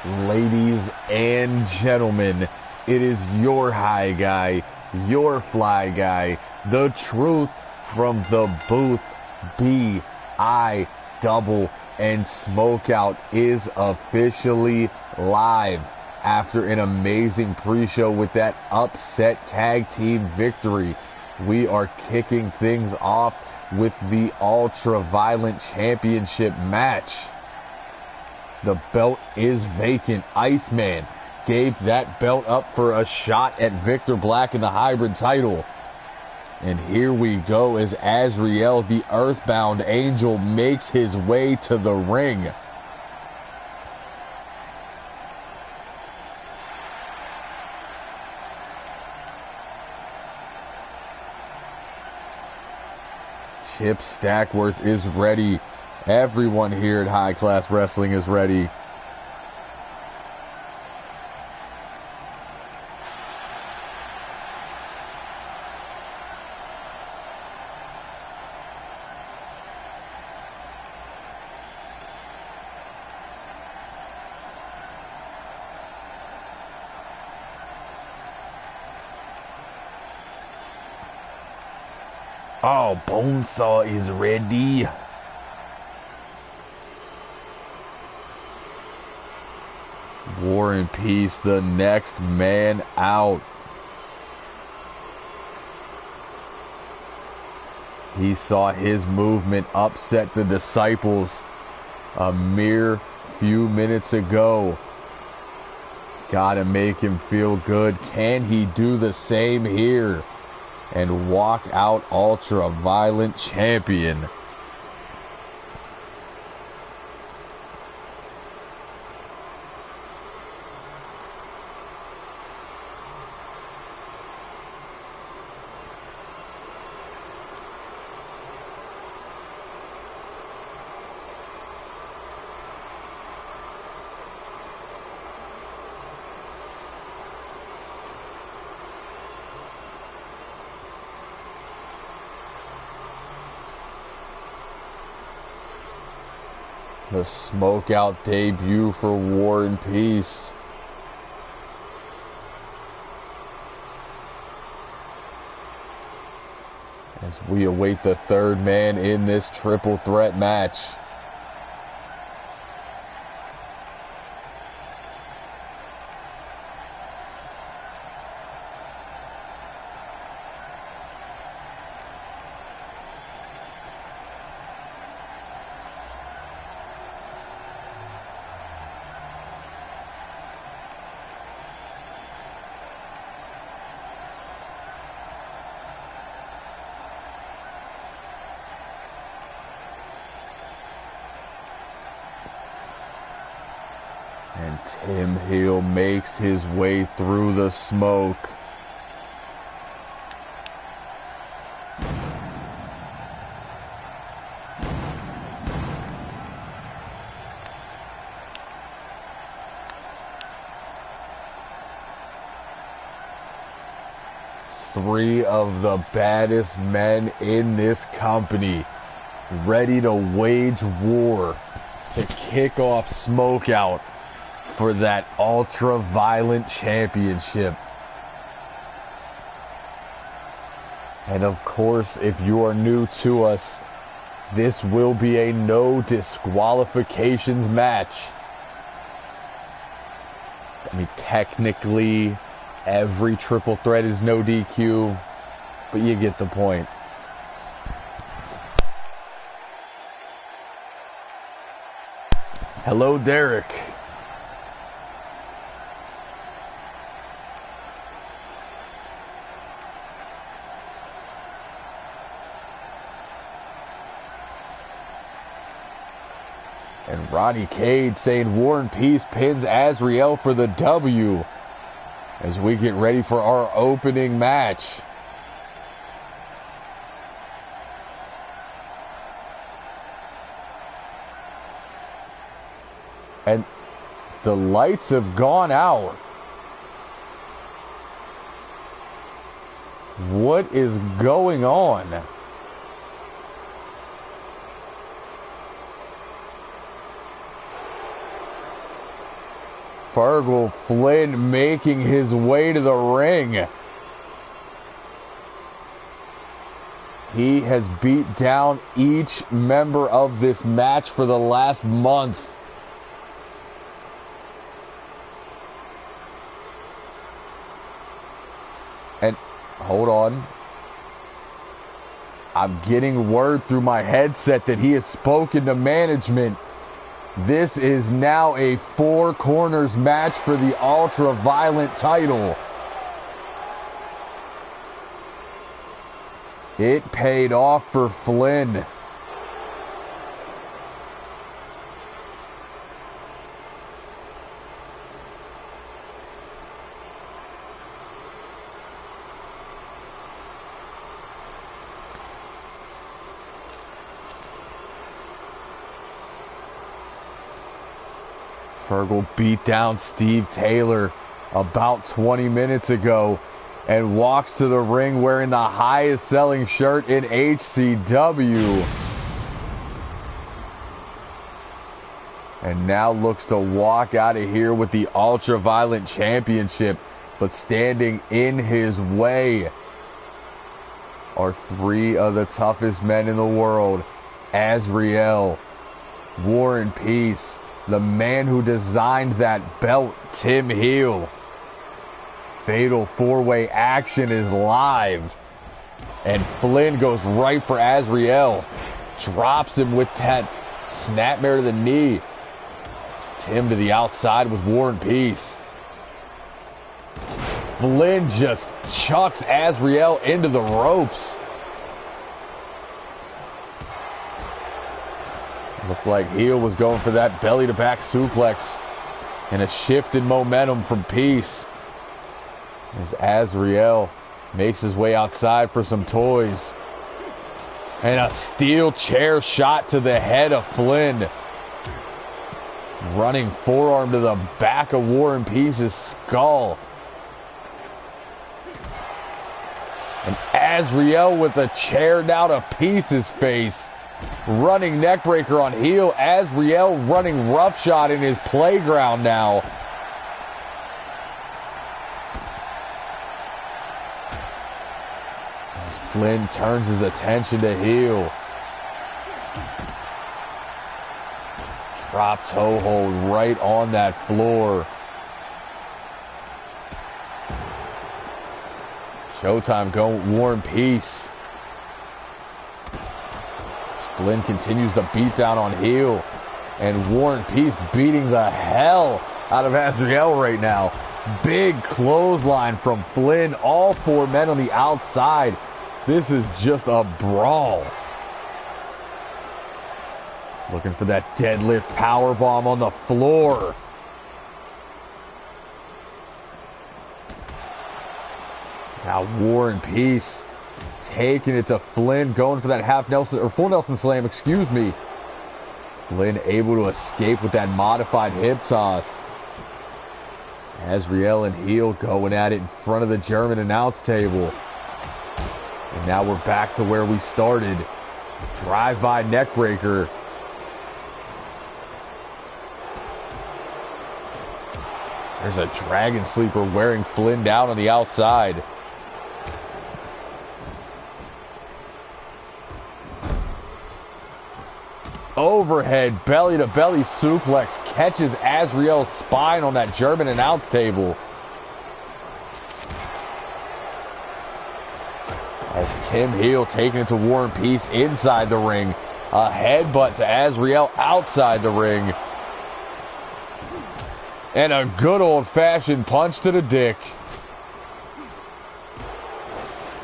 Ladies and gentlemen, it is your high guy, your fly guy, the truth from the booth. B.I. Double and Smoke Out is officially live after an amazing pre-show with that upset tag team victory. We are kicking things off with the Ultra Violent Championship match. The belt is vacant. Iceman gave that belt up for a shot at Victor Black in the hybrid title. And here we go as Azrael, the Earthbound Angel, makes his way to the ring. Chip Stackworth is ready. Everyone here at High Class Wrestling is ready. Oh, Bonesaw is ready. War and Peace, the next man out. He saw his movement upset the Disciples a mere few minutes ago. Gotta make him feel good. Can he do the same here and walk out Ultra Violent Champion? The Smoke Out debut for War and Peace. As we await the third man in this triple threat match. And Tim Hill makes his way through the smoke. Three of the baddest men in this company ready to wage war to kick off Smoke Out for that Ultra Violent Championship. And of course, if you are new to us, this will be a no disqualifications match. I mean, technically, every triple threat is no DQ, but you get the point. Hello, Derek. And Ronnie Cade saying War and Peace pins Azrael for the W as we get ready for our opening match. And the lights have gone out. What is going on? Fergal Flynn making his way to the ring. He has beat down each member of this match for the last month. And hold on. I'm getting word through my headset that he has spoken to management. This is now a 4 corners match for the Ultra Violent title. It paid off for Flynn. Fergal beat down Steve Taylor about 20 minutes ago and walks to the ring wearing the highest selling shirt in HCW. And now looks to walk out of here with the Ultra Violent Championship, but standing in his way are 3 of the toughest men in the world. Azrael, War and Peace, the man who designed that belt, Tim Heel. Fatal 4-way action is live. And Flynn goes right for Azrael. Drops him with that snapmare to the knee. Tim to the outside with War and Peace. Flynn just chucks Azrael into the ropes. Looked like Heel was going for that belly-to-back suplex. And a shift in momentum from Peace. As Azrael makes his way outside for some toys. And a steel chair shot to the head of Flynn. Running forearm to the back of War and Peace's skull. And Azrael with a chair now to Peace's face. Running neckbreaker on Heel. Azrael running roughshod in his playground now. As Flynn turns his attention to Heel. Drop toe hold right on that floor. Showtime going with War and Peace. Flynn continues to beat down on Heel. And War and Peace beating the hell out of Azrael right now. Big clothesline from Flynn. All 4 men on the outside. This is just a brawl. Looking for that deadlift powerbomb on the floor. Now War and Peace taking it to Flynn, going for that half Nelson, or full Nelson slam, excuse me. Flynn able to escape with that modified hip toss. Azrael and Heel going at it in front of the German announce table. And now we're back to where we started. Drive-by neckbreaker. There's a dragon sleeper wearing Flynn down on the outside. Overhead belly-to-belly suplex catches Azrael's spine on that German announce table. As Tim Heel taking it to War and Peace inside the ring. A headbutt to Azrael outside the ring. And a good old-fashioned punch to the dick.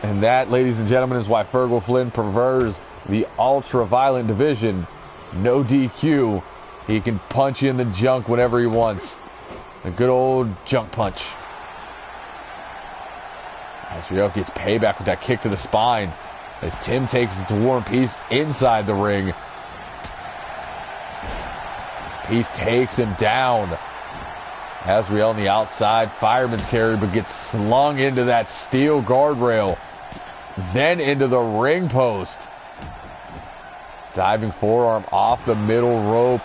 And that, ladies and gentlemen, is why Fergal Flynn prefers the ultra-violent division. No DQ. He can punch you in the junk whenever he wants. A good old junk punch. Azrael gets payback with that kick to the spine. As Tim takes it to War and Peace inside the ring. Peace takes him down. Azrael on the outside, fireman's carry, but gets slung into that steel guardrail. Then into the ring post. Diving forearm off the middle rope.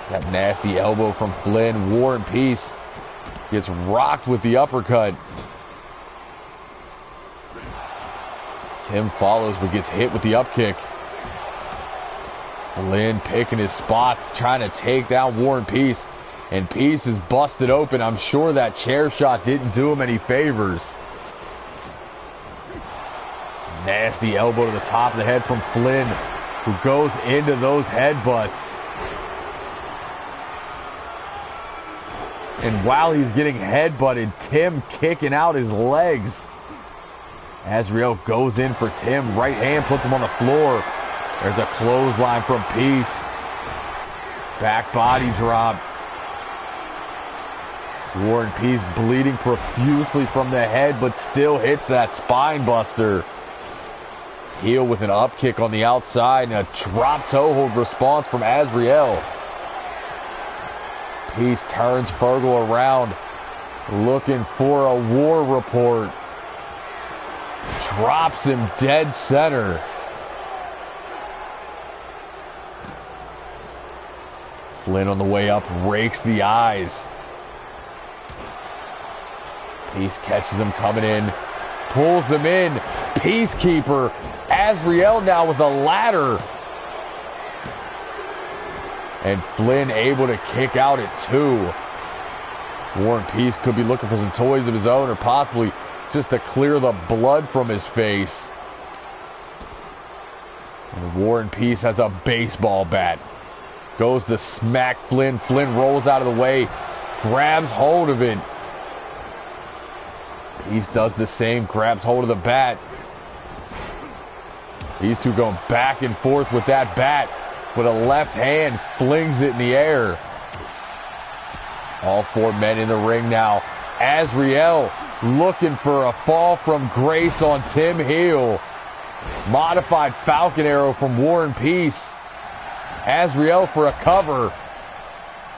That nasty elbow from Flynn. War and Peace gets rocked with the uppercut. Tim follows but gets hit with the upkick. Flynn picking his spots, trying to take down War and Peace. And Peace is busted open. I'm sure that chair shot didn't do him any favors. Nasty elbow to the top of the head from Flynn, who goes into those headbutts. And while he's getting headbutted, Tim kicking out his legs. Azrael goes in for Tim. Right hand puts him on the floor. There's a clothesline from Peace. Back body drop. War and Peace bleeding profusely from the head, but still hits that spine buster. Heel with an upkick on the outside and a drop toe hold response from Azrael. Peace turns Fergal around, looking for a war report. Drops him dead center. Flynn on the way up rakes the eyes. Peace catches him coming in, pulls him in. Peacekeeper. Azrael now with a ladder. And Flynn able to kick out at 2. War and Peace could be looking for some toys of his own, or possibly just to clear the blood from his face. And War and Peace has a baseball bat. Goes to smack Flynn. Flynn rolls out of the way, grabs hold of it. Peace does the same, grabs hold of the bat. These two going back and forth with that bat, but a left hand flings it in the air. All 4 men in the ring now. Azrael looking for a fall from grace on Tim Heel. Modified Falcon Arrow from War and Peace. Azrael for a cover.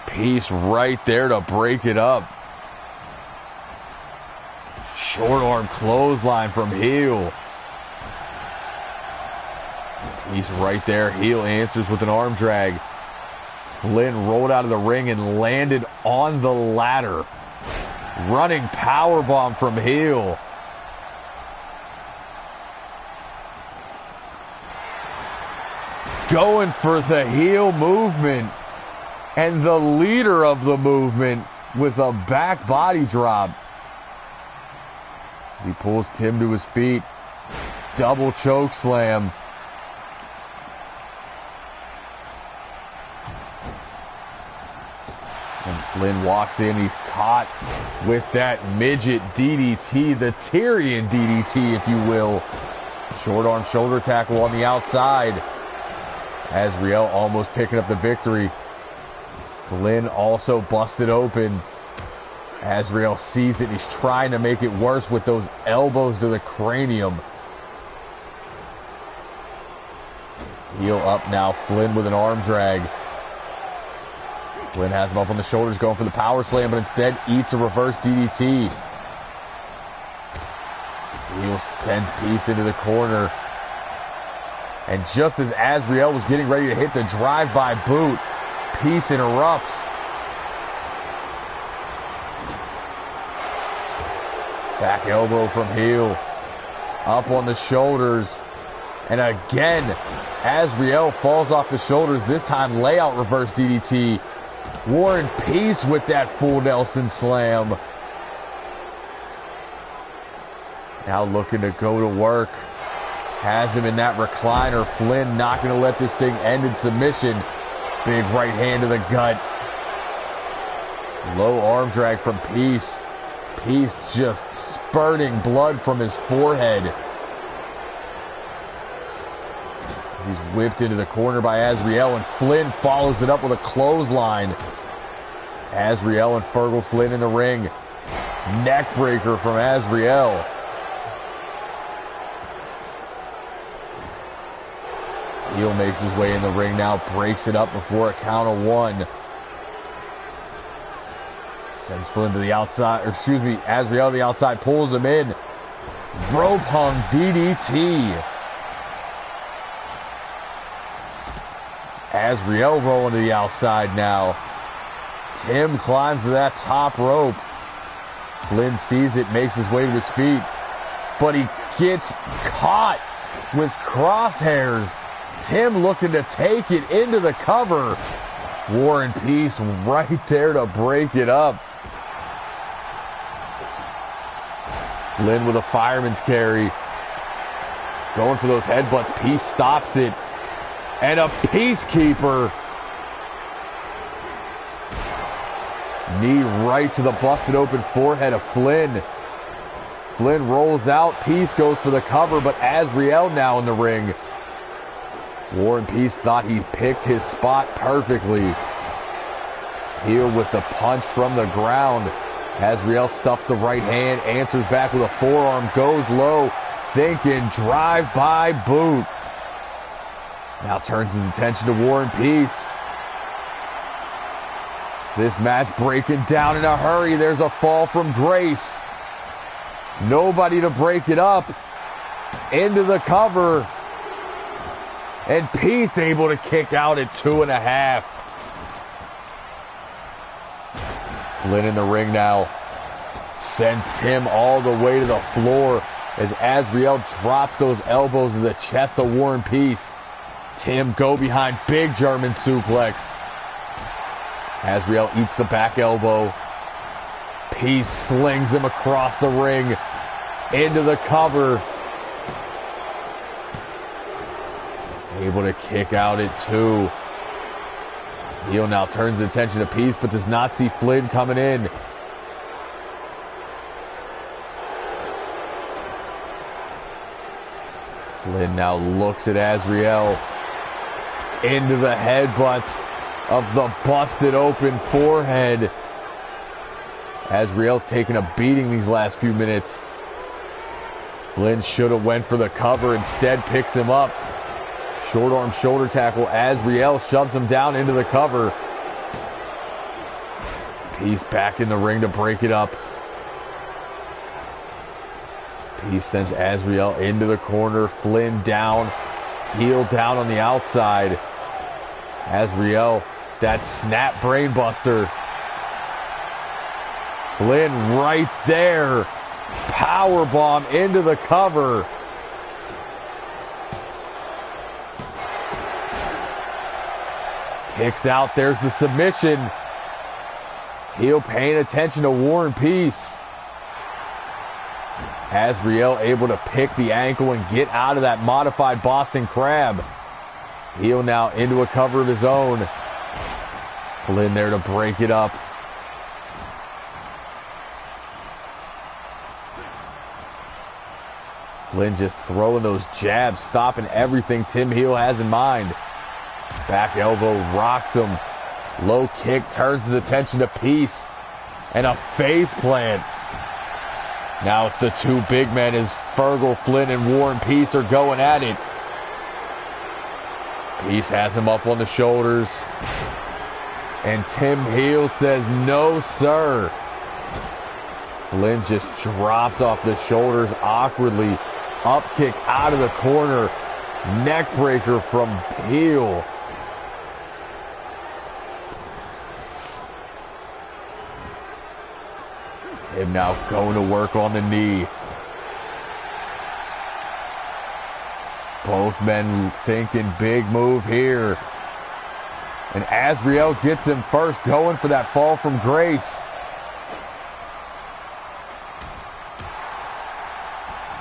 Peace right there to break it up. Short arm clothesline from Heel. Peace right there. Heel answers with an arm drag. Flynn rolled out of the ring and landed on the ladder. Running powerbomb from Heel. Going for the heel movement. And the leader of the movement with a back body drop. As he pulls Tim to his feet. Double choke slam. And Flynn walks in. He's caught with that midget DDT, the Tyrion DDT, if you will. Short arm shoulder tackle on the outside. Azrael almost picking up the victory. Flynn also busted open. Azrael sees it. He's trying to make it worse with those elbows to the cranium. Heel up now. Flynn with an arm drag. Flynn has him up on the shoulders going for the power slam, but instead eats a reverse DDT. Heel sends Peace into the corner. And just as Azrael was getting ready to hit the drive-by boot, Peace interrupts. Back elbow from Heel. Up on the shoulders. And again, Azrael falls off the shoulders. This time layout reverse DDT. War and Peace with that full Nelson slam. Now looking to go to work. Has him in that recliner. Flynn not going to let this thing end in submission. Big right hand to the gut. Low arm drag from Peace. Peace just spurting blood from his forehead. He's whipped into the corner by Azrael, and Flynn follows it up with a clothesline. Azrael and Fergal Flynn in the ring. Neck breaker from Azrael. Heel makes his way in the ring now, breaks it up before a count of 1. Sends Flynn to the outside, or excuse me, Azrael to the outside, pulls him in. Rope hung DDT. Azriel rolling to the outside now. Tim climbs to that top rope. Flynn sees it, makes his way to his feet, but he gets caught with crosshairs. Tim looking to take it into the cover. War and Peace right there to break it up. Flynn with a fireman's carry. Going for those headbutts. Peace stops it. And a Peacekeeper. Knee right to the busted open forehead of Flynn. Flynn rolls out. Peace goes for the cover, but Azriel now in the ring. War and Peace thought he picked his spot perfectly. Heel with the punch from the ground. Azriel stuffs the right hand, answers back with a forearm, goes low, thinking drive-by boot. Now turns his attention to War and Peace. This match breaking down in a hurry. There's a fall from Grace. Nobody to break it up. Into the cover. And Peace able to kick out at 2.5. Flynn in the ring now. Sends Tim all the way to the floor as Azriel drops those elbows in the chest of War and Peace. Tim go behind, big German suplex. Azriel eats the back elbow. Peace slings him across the ring into the cover. Able to kick out at 2. Heel now turns his attention to Peace, but does not see Flynn coming in. Flynn now looks at Azriel. Into the headbutts of the busted open forehead. Azriel's taken a beating these last few minutes. Flynn should have went for the cover, instead picks him up. Short arm shoulder tackle. Azriel shoves him down into the cover. Peace back in the ring to break it up. Peace sends Azriel into the corner. Flynn down. Heel down on the outside. Azriel, that snap brainbuster. Flynn right there. Powerbomb into the cover. Kicks out. There's the submission. Heel paying attention to War and Peace. Azriel able to pick the ankle and get out of that modified Boston Crab. Heel now into a cover of his own. Flynn there to break it up. Flynn just throwing those jabs, stopping everything Tim Heel has in mind. Back elbow rocks him. Low kick turns his attention to Peace. And a face plant. Now it's the two big men as Fergal, Flynn, and War and Peace are going at it. Peace has him up on the shoulders. And Tim Heel says, no, sir. Flynn just drops off the shoulders awkwardly. Up kick out of the corner. Neck breaker from Heel. Tim now going to work on the knee. Both men thinking big move here. And Azriel gets him first, going for that fall from Grace.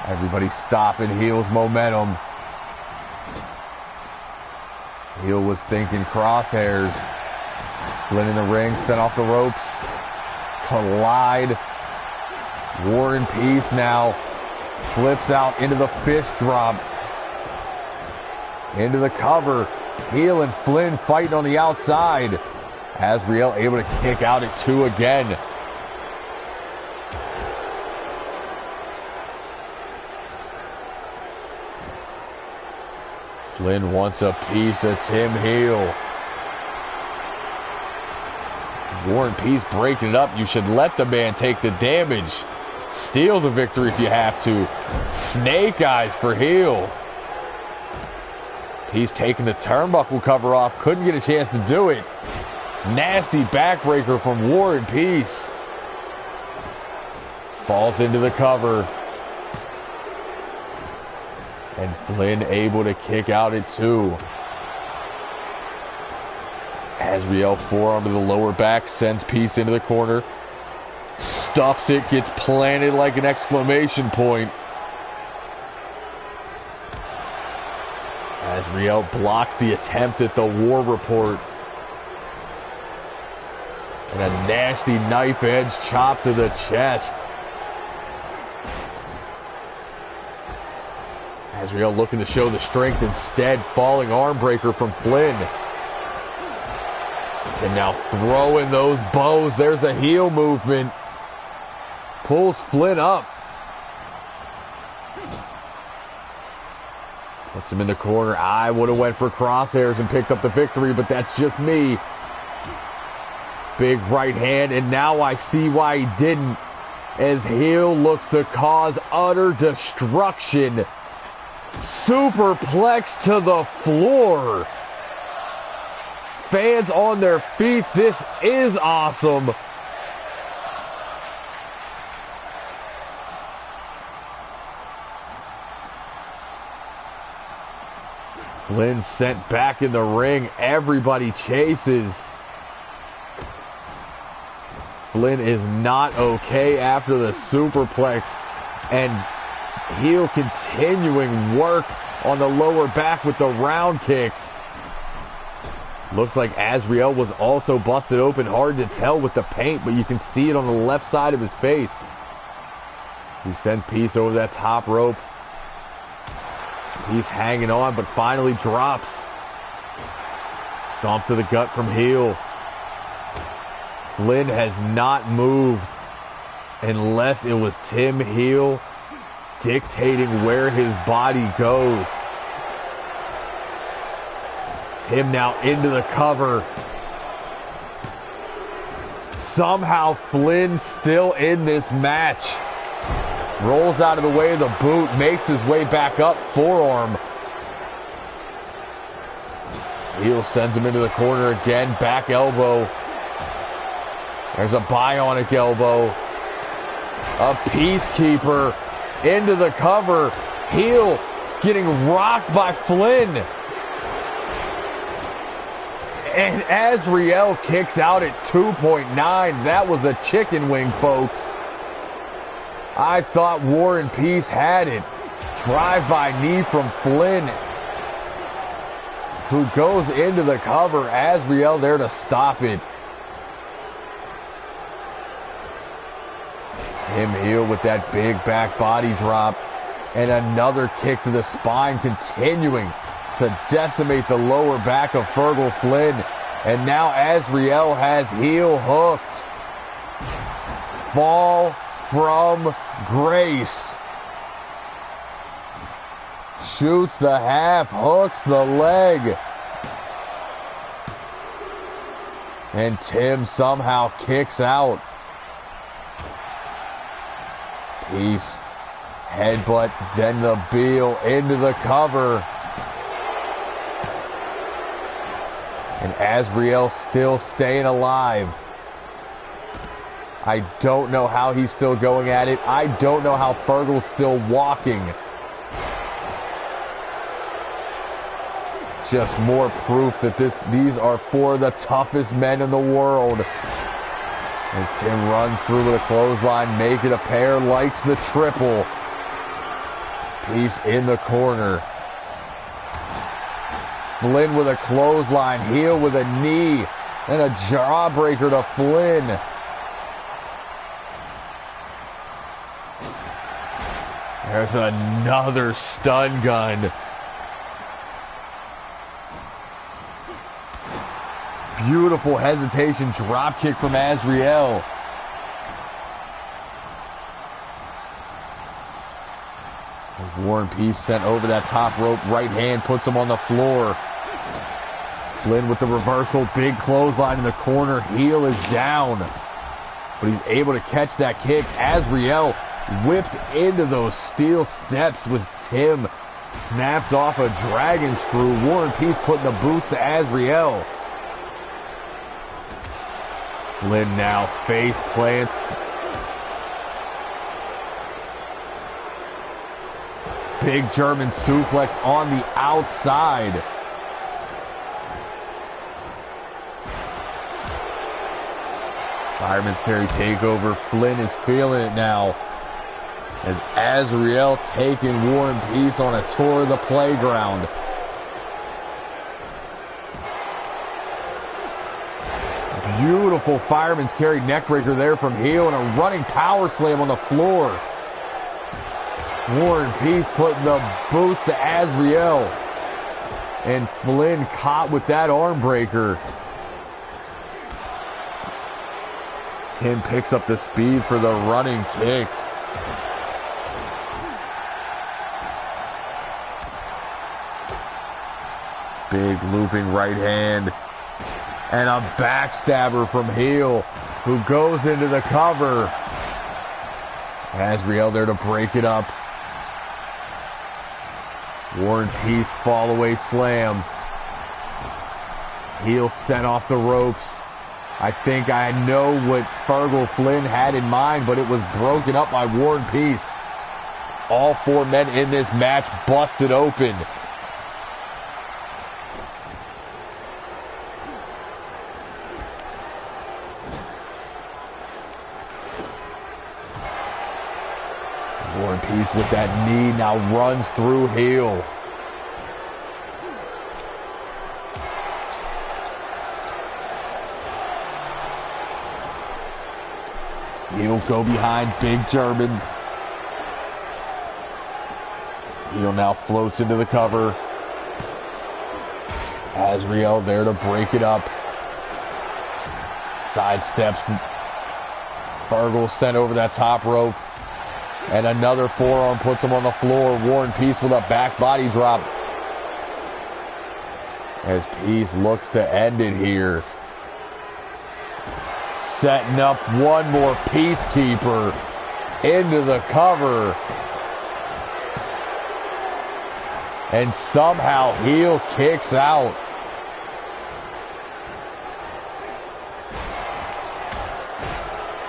Everybody stopping Heel's momentum. Heel was thinking crosshairs. Flynn in the ring, sent off the ropes. Collide. War and Peace now flips out into the fist drop. Into the cover. Heel and Flynn fighting on the outside. Azriel able to kick out at 2 again. Flynn wants a piece of Tim Heel. War and Peace breaking it up. You should let the man take the damage. Steal the victory if you have to. Snake eyes for Heel. He's taking the turnbuckle cover off. Couldn't get a chance to do it. Nasty backbreaker from War and Peace. Falls into the cover. And Flynn able to kick out at 2. Azrael forearm to the lower back. Sends Peace into the corner. Stuffs it. Gets planted like an exclamation point. Azrael blocks the attempt at the War Report. And a nasty knife edge chop to the chest. Azrael looking to show the strength, instead falling arm breaker from Flynn. Tim now throwing those bows. There's a heel movement. Pulls Flynn up. Puts him in the corner. I would have went for crosshairs and picked up the victory, but that's just me. Big right hand, and now I see why he didn't, as heel looks to cause utter destruction. Superplex to the floor. Fans on their feet. This is awesome. Flynn sent back in the ring. Everybody chases. Flynn is not okay after the superplex, and heel continuing work on the lower back with the round kick. Looks like Azrael was also busted open. Hard to tell with the paint, but you can see it on the left side of his face. He sends Peace over that top rope. He's hanging on, but finally drops. Stomp to the gut from heel. Flynn has not moved unless it was Tim Heel dictating where his body goes. Tim now into the cover. Somehow Flynn still in this match. Rolls out of the way of the boot, makes his way back up, forearm. Heel sends him into the corner again, back elbow. There's a bionic elbow. A peacekeeper into the cover. Heel getting rocked by Flynn. And Azrael kicks out at 2.9. That was a chicken wing, folks. I thought War and Peace had it. Drive-by knee from Flynn, who goes into the cover. Azrael there to stop it. Tim Heel with that big back body drop. And another kick to the spine, continuing to decimate the lower back of Fergal Flynn. And now Azrael has heel hooked. Fall from grace. Shoots the half, hooks the leg. And Tim somehow kicks out. Peace. Headbutt, then the Beal into the cover. And Azrael still staying alive. I don't know how he's still going at it. I don't know how Fergal's still walking. Just more proof that these are four of the toughest men in the world. As Tim runs through with a clothesline, make it a pair, likes the triple. Peace in the corner. Flynn with a clothesline, heel with a knee, and a jawbreaker to Flynn. There's another stun gun. Beautiful hesitation drop kick from Azrael. As War and Peace sent over that top rope, right hand puts him on the floor. Flynn with the reversal, big clothesline in the corner, heel is down. But he's able to catch that kick. Azrael whipped into those steel steps with Tim Snaps off a dragon screw. War and Peace putting the boots to Azrael. Flynn now face plants. Big German suplex on the outside. Fireman's carry takeover. Flynn is feeling it now, as Azrael taking War and Peace on a tour of the playground. Beautiful fireman's carry neckbreaker there from heel, and a running power slam on the floor. War and Peace putting the boots to Azrael, and Flynn caught with that arm breaker. Tim picks up the speed for the running kick. Big looping right hand. And a backstabber from heel, who goes into the cover. Azrael there to break it up. War and Peace fall away slam. Heel sent off the ropes. I think I know what Fergal Flynn had in mind, but it was broken up by War and Peace. All four men in this match busted open. War and Peace with that knee now runs through heel. Heel go behind Big German. Heel now floats into the cover. Azrael there to break it up. Sidesteps. Fergal sent over that top rope. And another forearm puts him on the floor. War and Peace with a back body drop, as Peace looks to end it here. Setting up one more Peacekeeper into the cover. And somehow heel kicks out.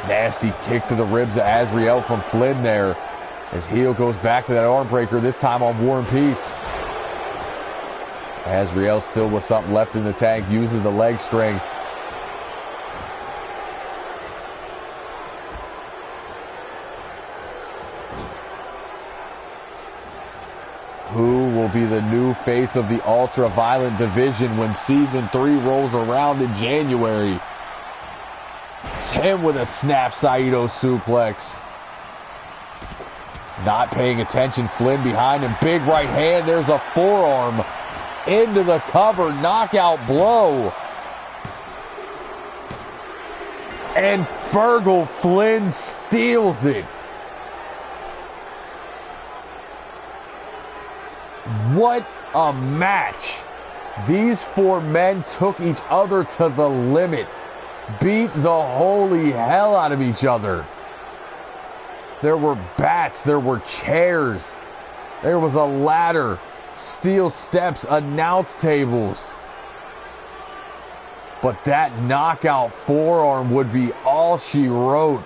Nasty kick to the ribs of Azrael from Flynn there, as heel goes back to that arm breaker, this time on War and Peace. Azrael still with something left in the tank, uses the leg strength. Who will be the new face of the ultra-violent division when Season 3 rolls around in January? Tim with a snap Saito suplex. Not paying attention, Flynn behind him. Big right hand, there's a forearm into the cover, knockout blow. And Fergal Flynn steals it. What a match. These four men took each other to the limit. Beat the holy hell out of each other. There were bats, there were chairs, there was a ladder, steel steps, announce tables. But that knockout forearm would be all she wrote,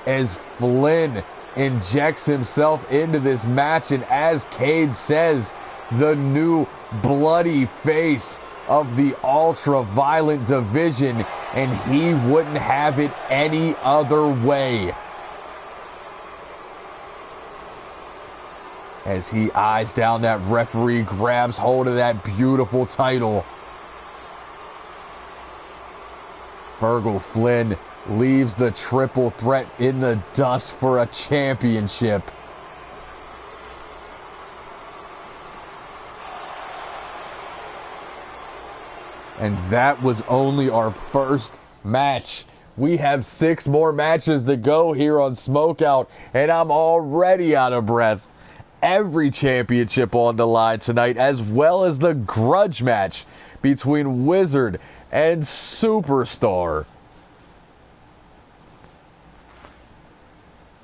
as Flynn injects himself into this match, and as Cade says, the new bloody face of the ultra-violent division, and he wouldn't have it any other way. As he eyes down that referee, grabs hold of that beautiful title. Fergal Flynn leaves the triple threat in the dust for a championship. And that was only our first match. We have 6 more matches to go here on Smoke Out, and I'm already out of breath. Every championship on the line tonight, as well as the grudge match between Wizard and Superstar.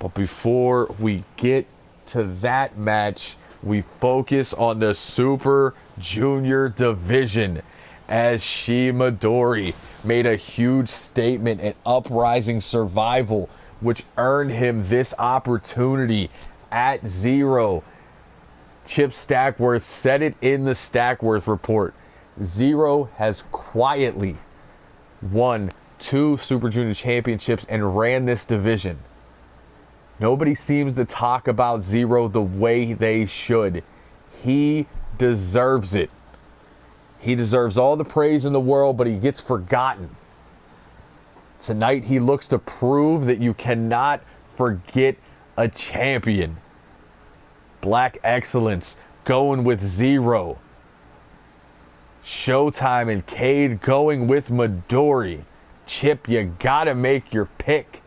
But before we get to that match, we focus on the Super Junior division, as Midori made a huge statement at Uprising Survival, which earned him this opportunity at Zero. Chip Stackworth said it in the Stackworth report. Zero has quietly won 2 Super Junior championships and ran this division. Nobody seems to talk about Zero the way they should. He deserves it. He deserves all the praise in the world, but he gets forgotten. Tonight he looks to prove that you cannot forget a champion. Black Excellence going with Zero. Showtime and Cade going with Midori. Chip, you gotta make your pick.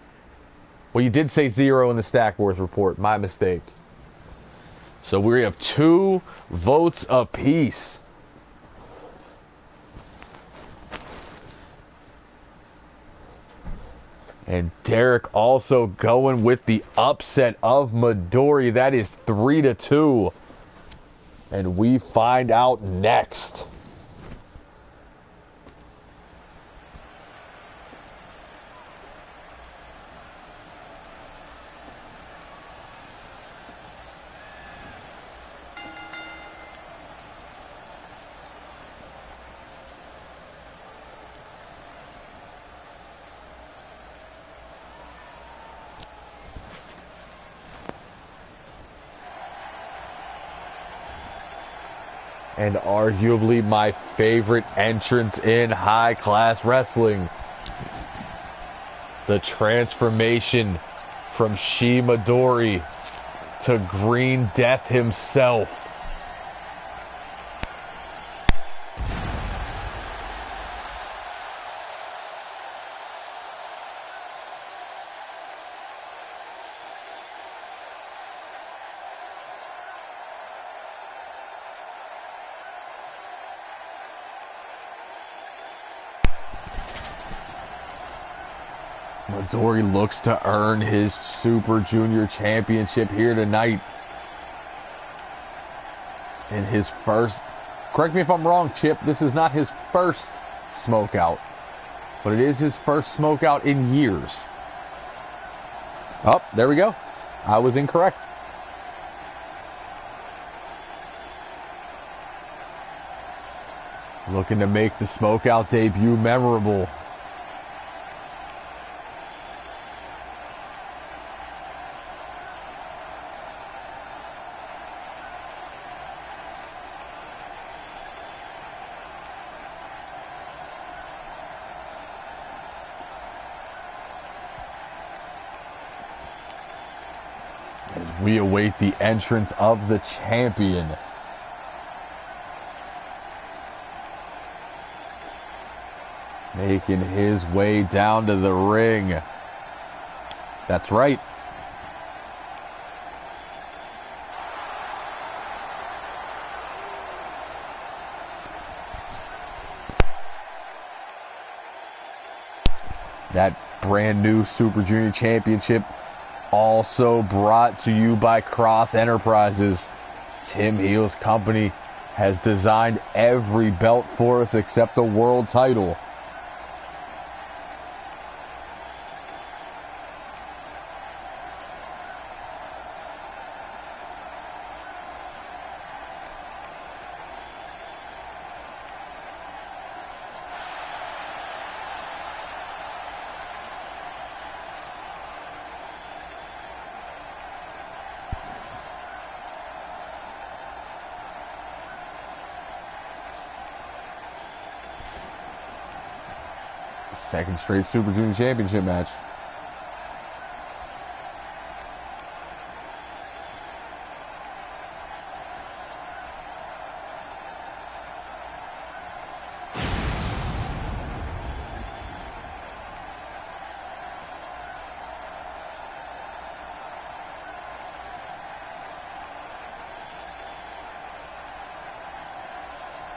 Well, you did say Zero in the Stackworth report. My mistake. So we have 2 votes apiece. And Derek also going with the upset of Midori. That is 3-2. And we find out next. And arguably my favorite entrance in high class wrestling. The transformation from Midori to Green Death himself. Midori looks to earn his Super Junior championship here tonight. In his first, correct me if I'm wrong, Chip, this is not his first Smoke Out, but it is his first Smoke Out in years. Oh, there we go. I was incorrect. Looking to make the Smoke Out debut memorable. As we await the entrance of the champion. Making his way down to the ring. That's right. That brand new Super Junior Championship also brought to you by Cross Enterprises. Tim Heal's company has designed every belt for us except the world title. Second straight Super Junior Championship match.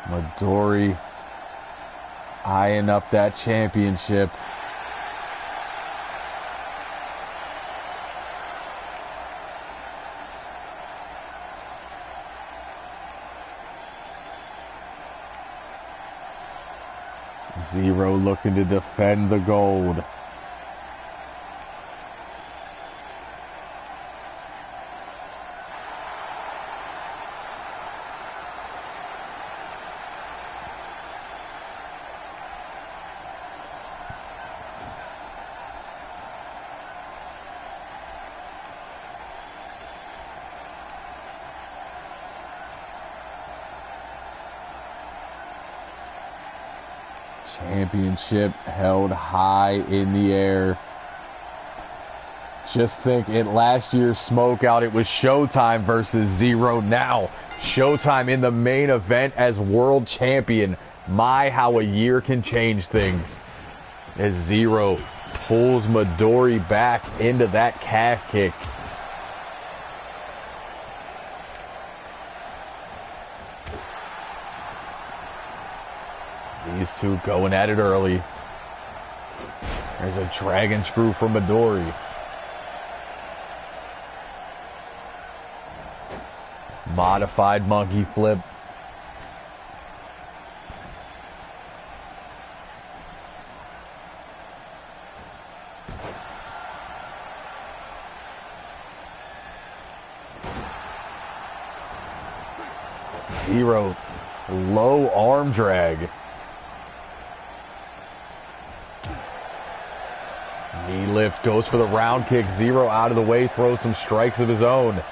Midori eyeing up that championship. Zero looking to defend the gold. Championship held high in the air. Just think, in last year's Smoke Out, it was Showtime versus Zero. Now, Showtime in the main event as world champion. My, how a year can change things. As Zero pulls Midori back into that calf kick. These two going at it early. There's a dragon screw from Midori. Modified monkey flip. Zero low arm drag. Knee lift, goes for the round kick. Zero out of the way, throws some strikes of his own.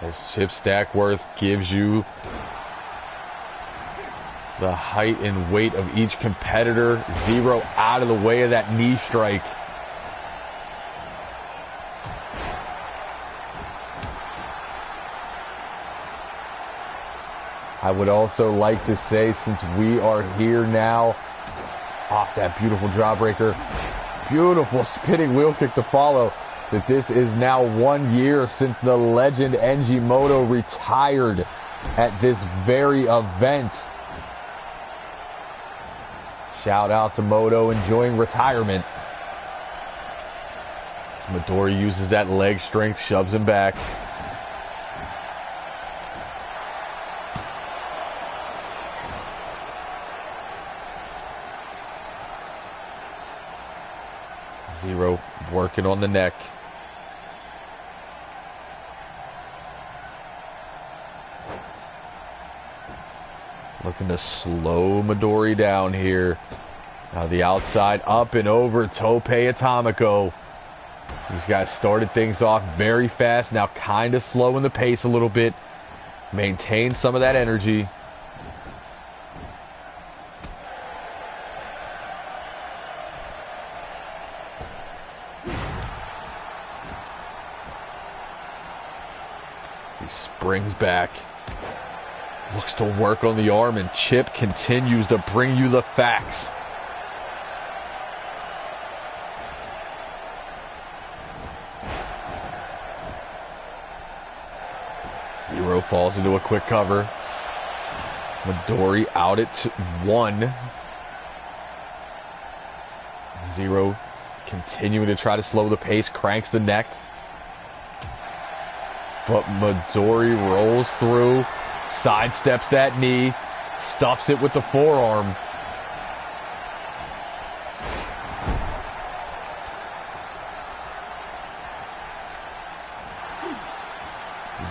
As Chip Stackworth gives you the height and weight of each competitor. Zero out of the way of that knee strike. I would also like to say, since we are here now, off that beautiful jawbreaker, beautiful spinning wheel kick to follow, that this is now 1 year since the legend Enji Moto retired at this very event. Shout out to Moto enjoying retirement. As Midori uses that leg strength, shoves him back. Zero working on the neck. Looking to slow Midori down here. Now the outside up and over Tope Atomico. These guys started things off very fast. Now kind of slowing the pace a little bit. Maintain some of that energy. He springs back. Looks to work on the arm, and Chip continues to bring you the facts. Zero falls into a quick cover. Midori out at 1. Zero continuing to try to slow the pace, cranks the neck. But Midori rolls through, sidesteps that knee, stuffs it with the forearm.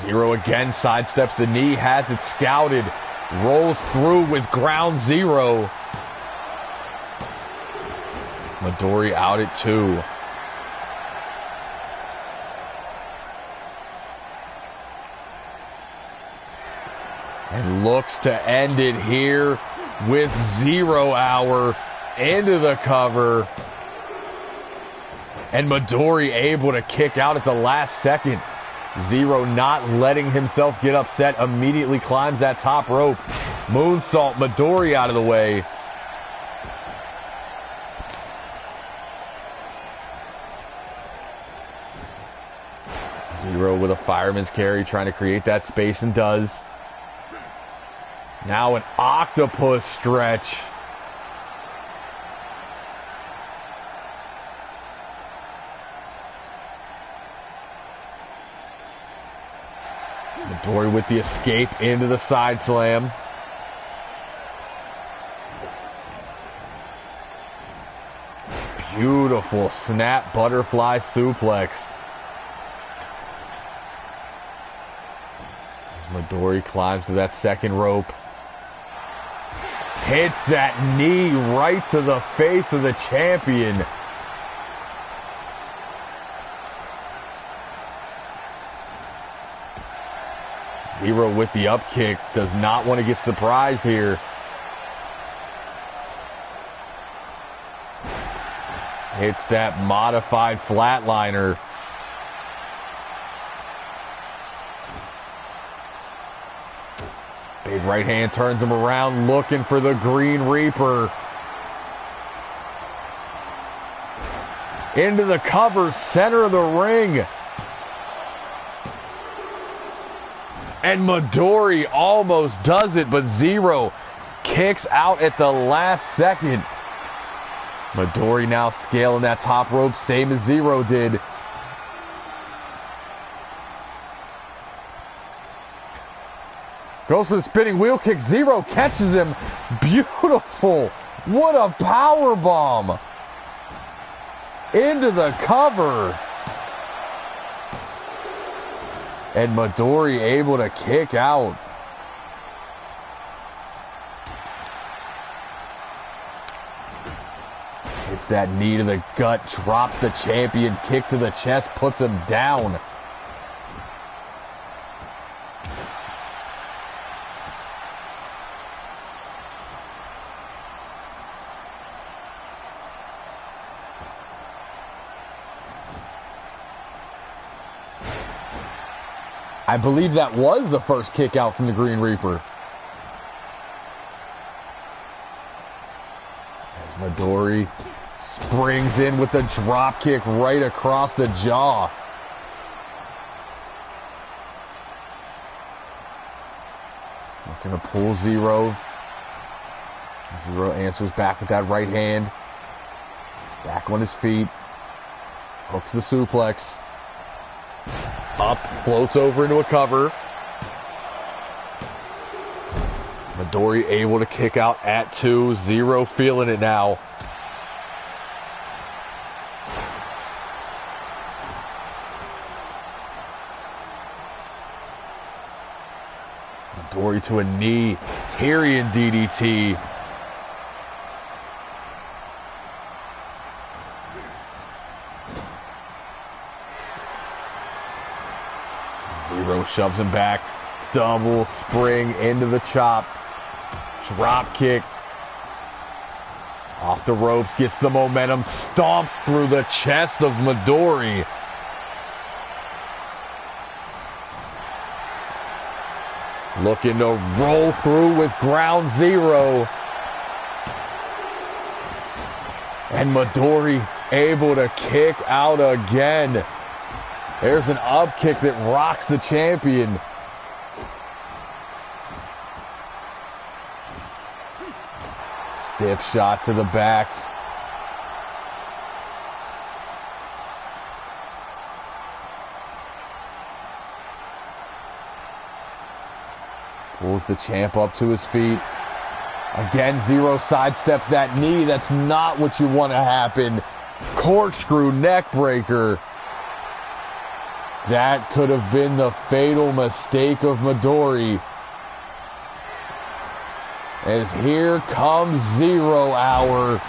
Zero again sidesteps the knee, has it scouted, rolls through with ground zero. Midori out at 2. And looks to end it here with 0 hour into the cover. And Midori able to kick out at the last second. Zero not letting himself get upset, immediately climbs that top rope. Moonsault, Midori out of the way. Zero with a fireman's carry, trying to create that space, and does. Now an octopus stretch. Midori with the escape into the side slam. Beautiful snap butterfly suplex. As Midori climbs to that second rope. Hits that knee right to the face of the champion. Zero with the up kick. Does not want to get surprised here. Hits that modified flatliner. Big right hand turns him around, looking for the Green Reaper. Into the cover, center of the ring. And Midori almost does it, but Zero kicks out at the last second. Midori now scaling that top rope, same as Zero did. Goes for the spinning wheel kick. Zero catches him. Beautiful. What a power bomb. Into the cover. And Midori able to kick out. Hits that knee to the gut, drops the champion, kick to the chest, puts him down. I believe that was the first kick out from the Green Reaper. As Midori springs in with the drop kick right across the jaw. Looking to pull Zero. Zero answers back with that right hand. Back on his feet. Hooks the suplex. Up, floats over into a cover. Midori able to kick out at 2. Zero feeling it now. Midori to a knee. Tyrian DDT. Zero shoves him back. Double spring into the chop. Drop kick. Off the ropes, gets the momentum, stomps through the chest of Midori. Looking to roll through with ground zero. And Midori able to kick out again. There's an up kick that rocks the champion. Stiff shot to the back. Pulls the champ up to his feet. Again, Zero sidesteps that knee. That's not what you want to happen. Corkscrew neck breaker. That could have been the fatal mistake of Midori. As here comes 0 Hour.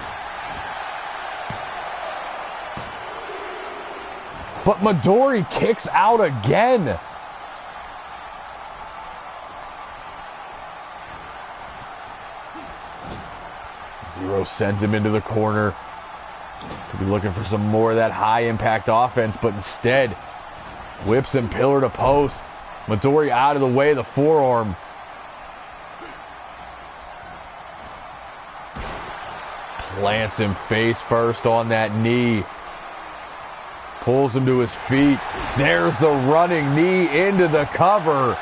But Midori kicks out again. Zero sends him into the corner. Could be looking for some more of that high impact offense, but instead whips him pillar to post. Midori out of the way of the forearm. Plants him face first on that knee. Pulls him to his feet. There's the running knee into the cover.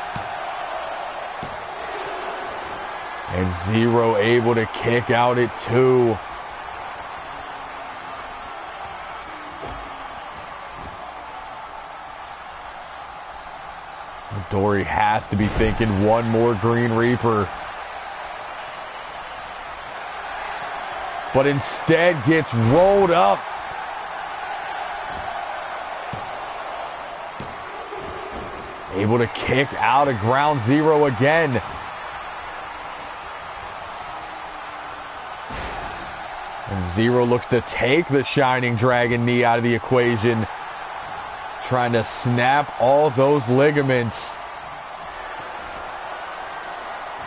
And Zero able to kick out at 2. Midori has to be thinking one more Green Reaper. but instead gets rolled up. Able to kick out of ground zero again. And Zero looks to take the Shining Dragon knee out of the equation, trying to snap all those ligaments.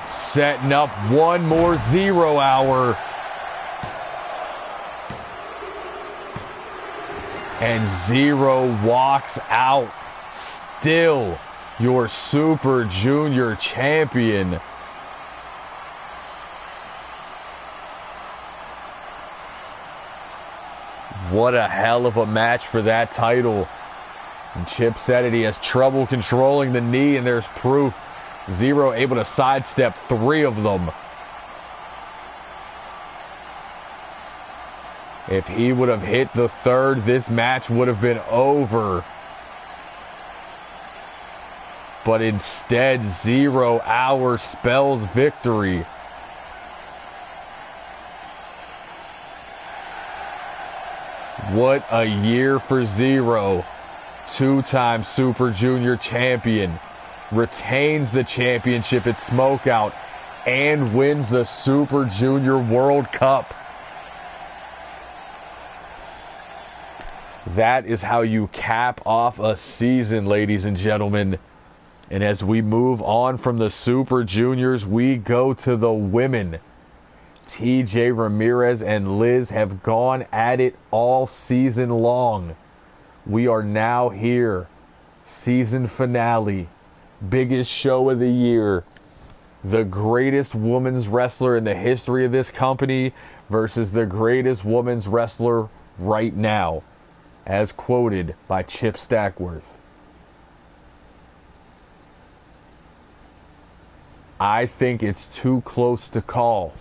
Setting up one more 0 hour. And Zero walks out, still your Super Junior champion. What a hell of a match for that title. And Chip said it, he has trouble controlling the knee, and there's proof. Zero able to sidestep 3 of them. If he would have hit the 3rd, this match would have been over. But instead, 0 hour spells victory. What a year for Zero. 2-time Super Junior champion. Retains the championship at Smoke Out and wins the Super Junior World Cup. That is how you cap off a season, ladies and gentlemen. And as we move on from the Super Juniors, we go to the women. TJ Ramirez and Liz have gone at it all season long. We are now here. Season finale. Biggest show of the year. The greatest women's wrestler in the history of this company versus the greatest women's wrestler right now, as quoted by Chip Stackworth. I think it's too close to call.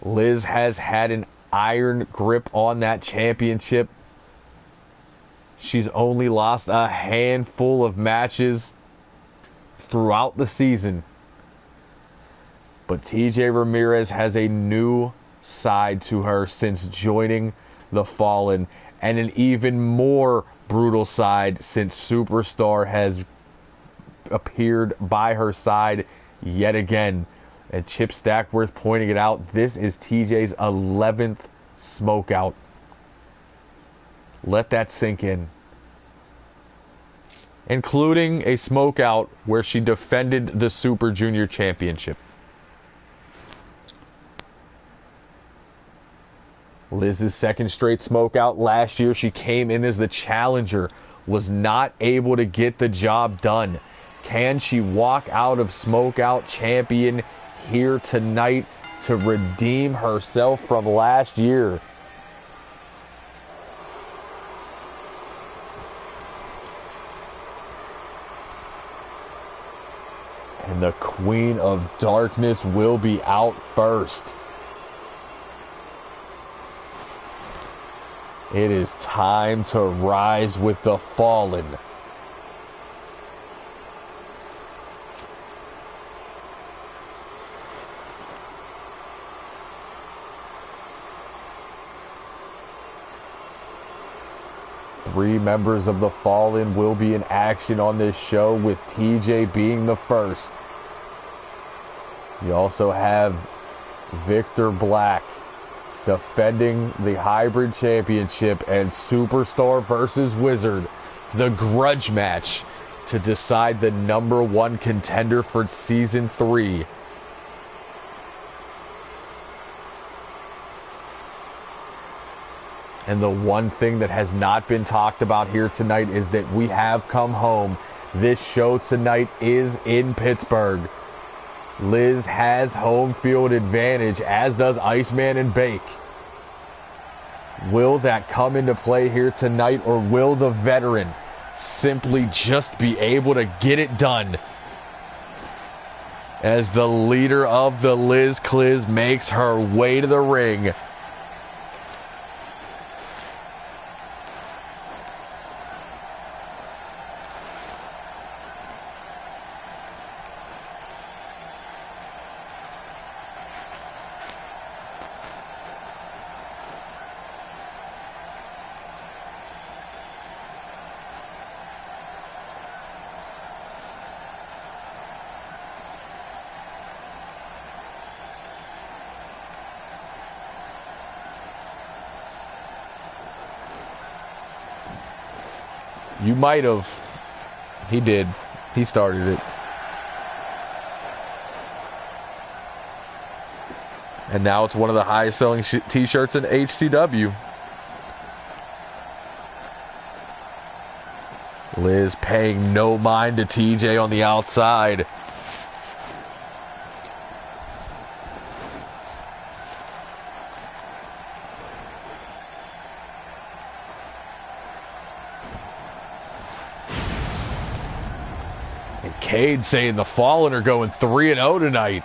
Liz has had an iron grip on that championship. She's only lost a handful of matches throughout the season. But TJ Ramirez has a new side to her since joining the Fallen, and an even more brutal side since Superstar has appeared by her side yet again. And Chip Stackworth pointing it out, this is TJ's 11th Smoke Out. Let that sink in. Including a Smoke Out where she defended the Super Junior Championship. Liz's second straight Smoke Out. Last year she came in as the challenger, was not able to get the job done. Can she walk out of Smoke Out champion here tonight to redeem herself from last year? And the Queen of Darkness will be out first. It is time to rise with the Fallen. Three members of the Fallen will be in action on this show, with TJ being the first. You also have Victor Black defending the Hybrid Championship, and Superstar versus Wizard, the grudge match to decide the #1 contender for Season 3. And the one thing that has not been talked about here tonight is that we have come home. This show tonight is in Pittsburgh. Liz has home field advantage, as does Iceman and Bake. Will that come into play here tonight, or will the veteran simply just be able to get it done as the leader of the Liz Cliz makes her way to the ring? You might have. He did. He started it. And now it's one of the highest selling t-shirts in HCW. Liz paying no mind to TJ on the outside. And Cade saying the Fallen are going 3-0 tonight.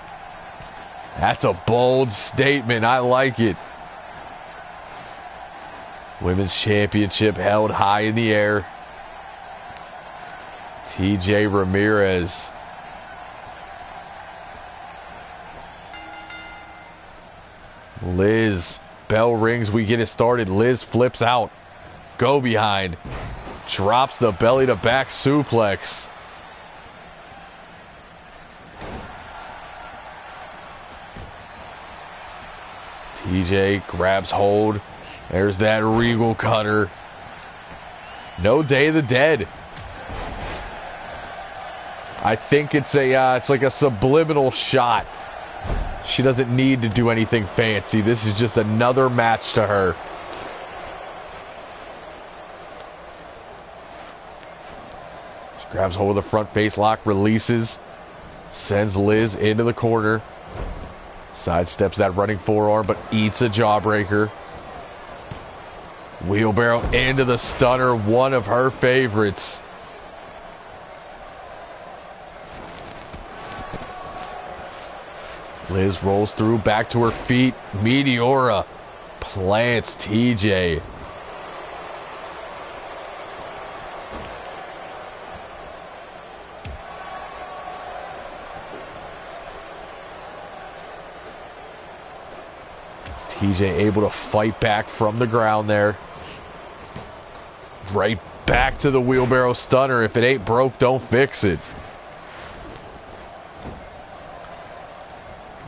That's a bold statement. I like it. Women's Championship held high in the air. TJ Ramirez. Liz. Bell rings. We get it started. Liz flips out. Go behind. Drops the belly to back suplex. TJ grabs hold. There's that Regal cutter. No Day of the Dead. I think it's like a subliminal shot. She doesn't need to do anything fancy. This is just another match to her. She grabs hold of the front face lock, releases, sends Liz into the corner. Sidesteps that running forearm, but eats a jawbreaker. Wheelbarrow into the stunner, one of her favorites. Liz rolls through, back to her feet. Meteora plants TJ. TJ able to fight back from the ground there. Right back to the wheelbarrow stunner. If it ain't broke, don't fix it.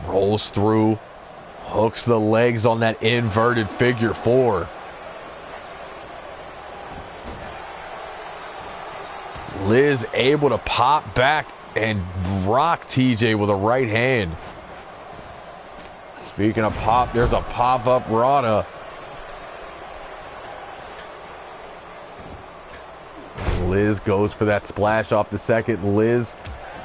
Rolls through. Hooks the legs on that inverted figure four. Liz able to pop back and rock TJ with a right hand. Speaking of pop, there's a pop-up Rana. Liz goes for that splash off the second. Liz,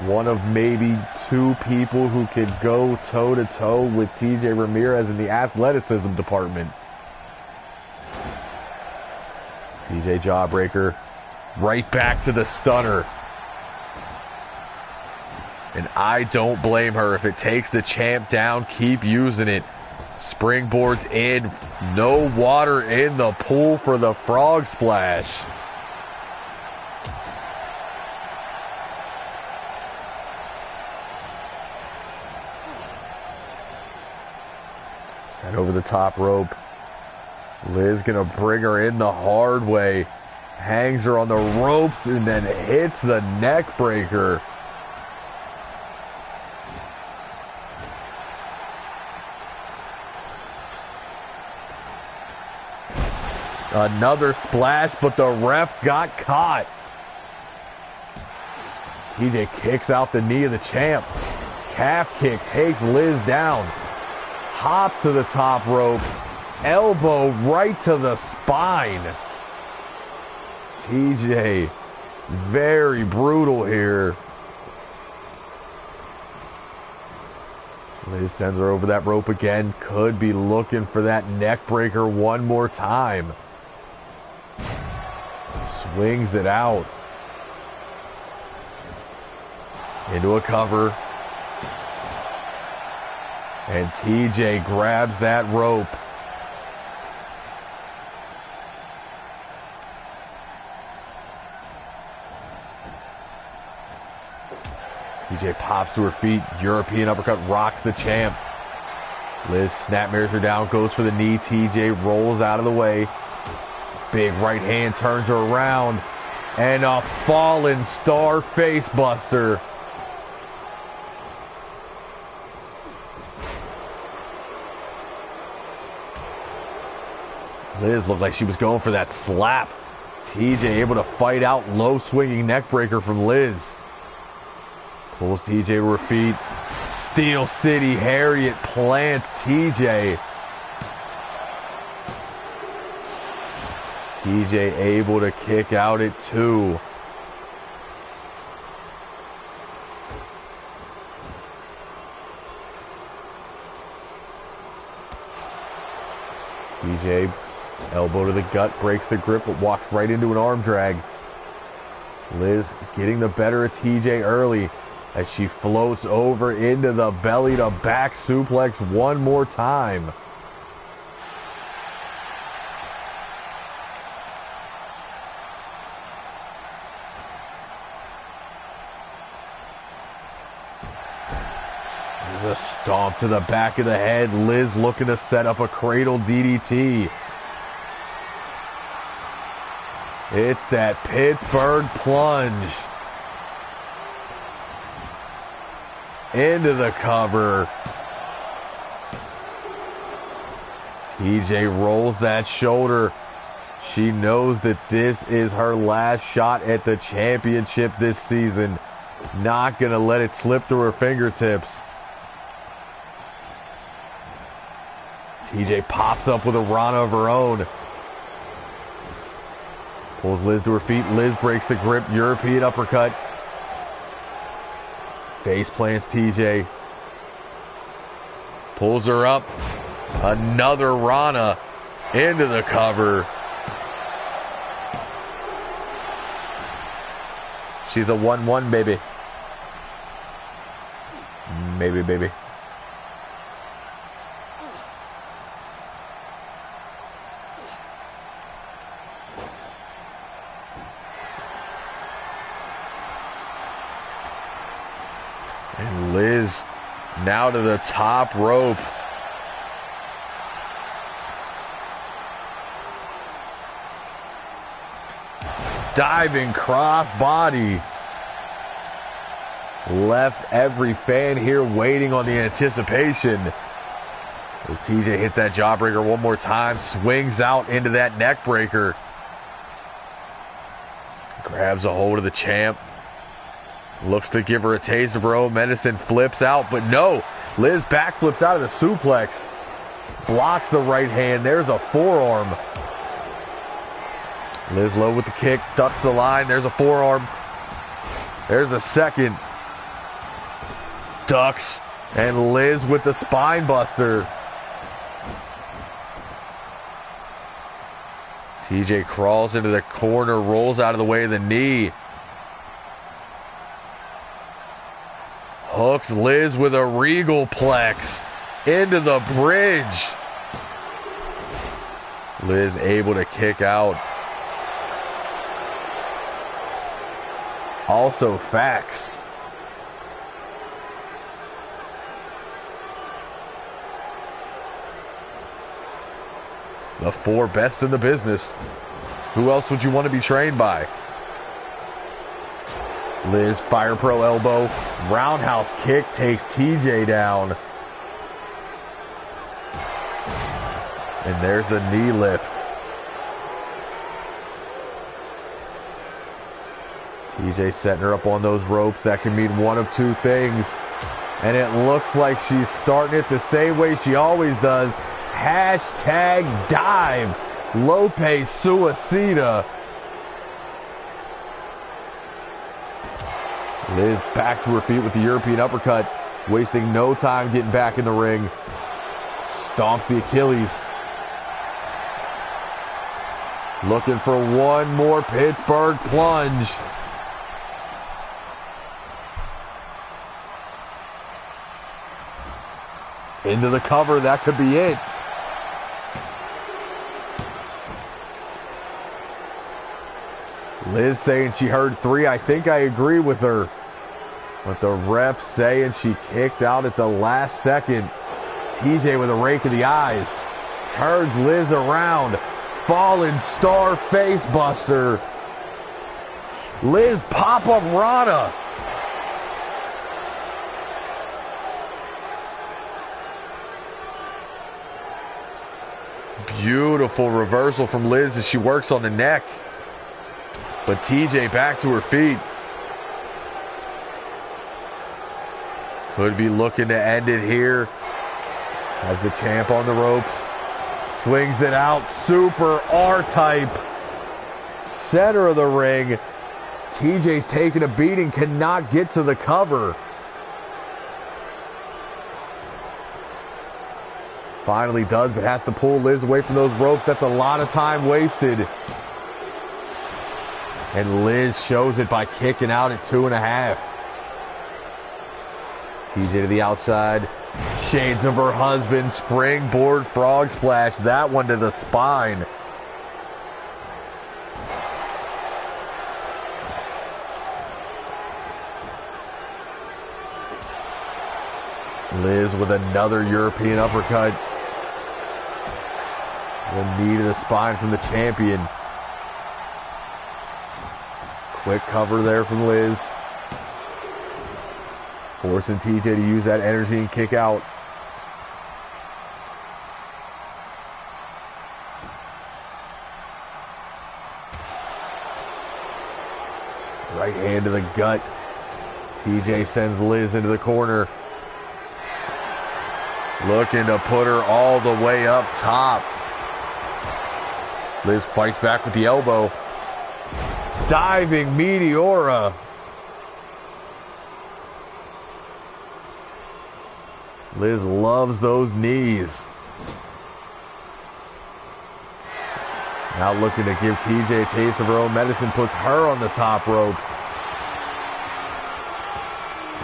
one of maybe two people who could go toe-to-toe with TJ Ramirez in the athleticism department. TJ jawbreaker. Right back to the stunner. And I don't blame her. If it takes the champ down, keep using it. Springboards in. No water in the pool for the frog splash. Set over the top rope. Liz gonna bring her in the hard way. Hangs her on the ropes and then hits the neck breaker. Another splash, but the ref got caught. TJ kicks out the knee of the champ. Calf kick takes Liz down. Hops to the top rope. Elbow right to the spine. TJ, very brutal here. Liz sends her over that rope again. Could be looking for that neck breaker one more time. Swings it out. Into a cover. And TJ grabs that rope. TJ pops to her feet. European uppercut rocks the champ. Liz snapmares her down, goes for the knee. TJ rolls out of the way. Big right hand turns her around. And a fallen star face buster. Liz looked like she was going for that slap. TJ able to fight out low swinging neck breaker from Liz. Pulls TJ to her feet. Steel City Harriet plants TJ. TJ able to kick out at 2. TJ, elbow to the gut, breaks the grip, but walks right into an arm drag. Liz getting the better of TJ early as she floats over into the belly to back suplex one more time. There's a stomp to the back of the head. Liz looking to set up a cradle DDT. It's that Pittsburgh plunge. Into the cover. TJ rolls that shoulder. She knows that this is her last shot at the championship this season. Not gonna let it slip through her fingertips. TJ pops up with a Rana of her own. Pulls Liz to her feet. Liz breaks the grip. European uppercut. Face plants TJ. Pulls her up. Another Rana into the cover. She's a 1-1, baby. Maybe, baby. And Liz now to the top rope. Diving crossbody. Left every fan here waiting on the anticipation. As TJ hits that jawbreaker one more time, swings out into that neck breaker. Grabs a hold of the champ. Looks to give her a taste of her own medicine, flips out, but no. Liz backflips out of the suplex. Blocks the right hand. There's a forearm. Liz low with the kick, ducks the line. There's a forearm. There's a second. Ducks, and Liz with the spine buster. TJ crawls into the corner, rolls out of the way of the knee. Hooks Liz with a regal plex into the bridge. Liz able to kick out. Also facts. The 4 best in the business. Who else would you want to be trained by? Liz, Fire Pro elbow. Roundhouse kick takes TJ down. And there's a knee lift. TJ setting her up on those ropes. That can mean one of 2 things. And it looks like she's starting it the same way she always does. Hashtag dive. Lope Suicida. Liz back to her feet with the European uppercut. Wasting no time getting back in the ring. Stomps the Achilles. Looking for one more Pittsburgh plunge. Into the cover, that could be it. Liz saying she heard 3. I think I agree with her. But the ref saying she kicked out at the last second. TJ with a rake of the eyes. Turns Liz around. Fallen star face buster. Liz pop-up Rana. Beautiful reversal from Liz as she works on the neck. But TJ back to her feet. Could be looking to end it here. Has the champ on the ropes. Swings it out. Super R-type. Center of the ring. TJ's taking a beating. Cannot get to the cover. Finally does, but has to pull Liz away from those ropes. That's a lot of time wasted. And Liz shows it by kicking out at 2.5. TJ to the outside. Shades of her husband. Springboard frog splash. That one to the spine. Liz with another European uppercut. The knee to the spine from the champion. Quick cover there from Liz. Forcing TJ to use that energy and kick out. Right hand to the gut. TJ sends Liz into the corner. Looking to put her all the way up top. Liz fights back with the elbow. Diving Meteora. Liz loves those knees. Now looking to give TJ a taste of her own medicine. Puts her on the top rope.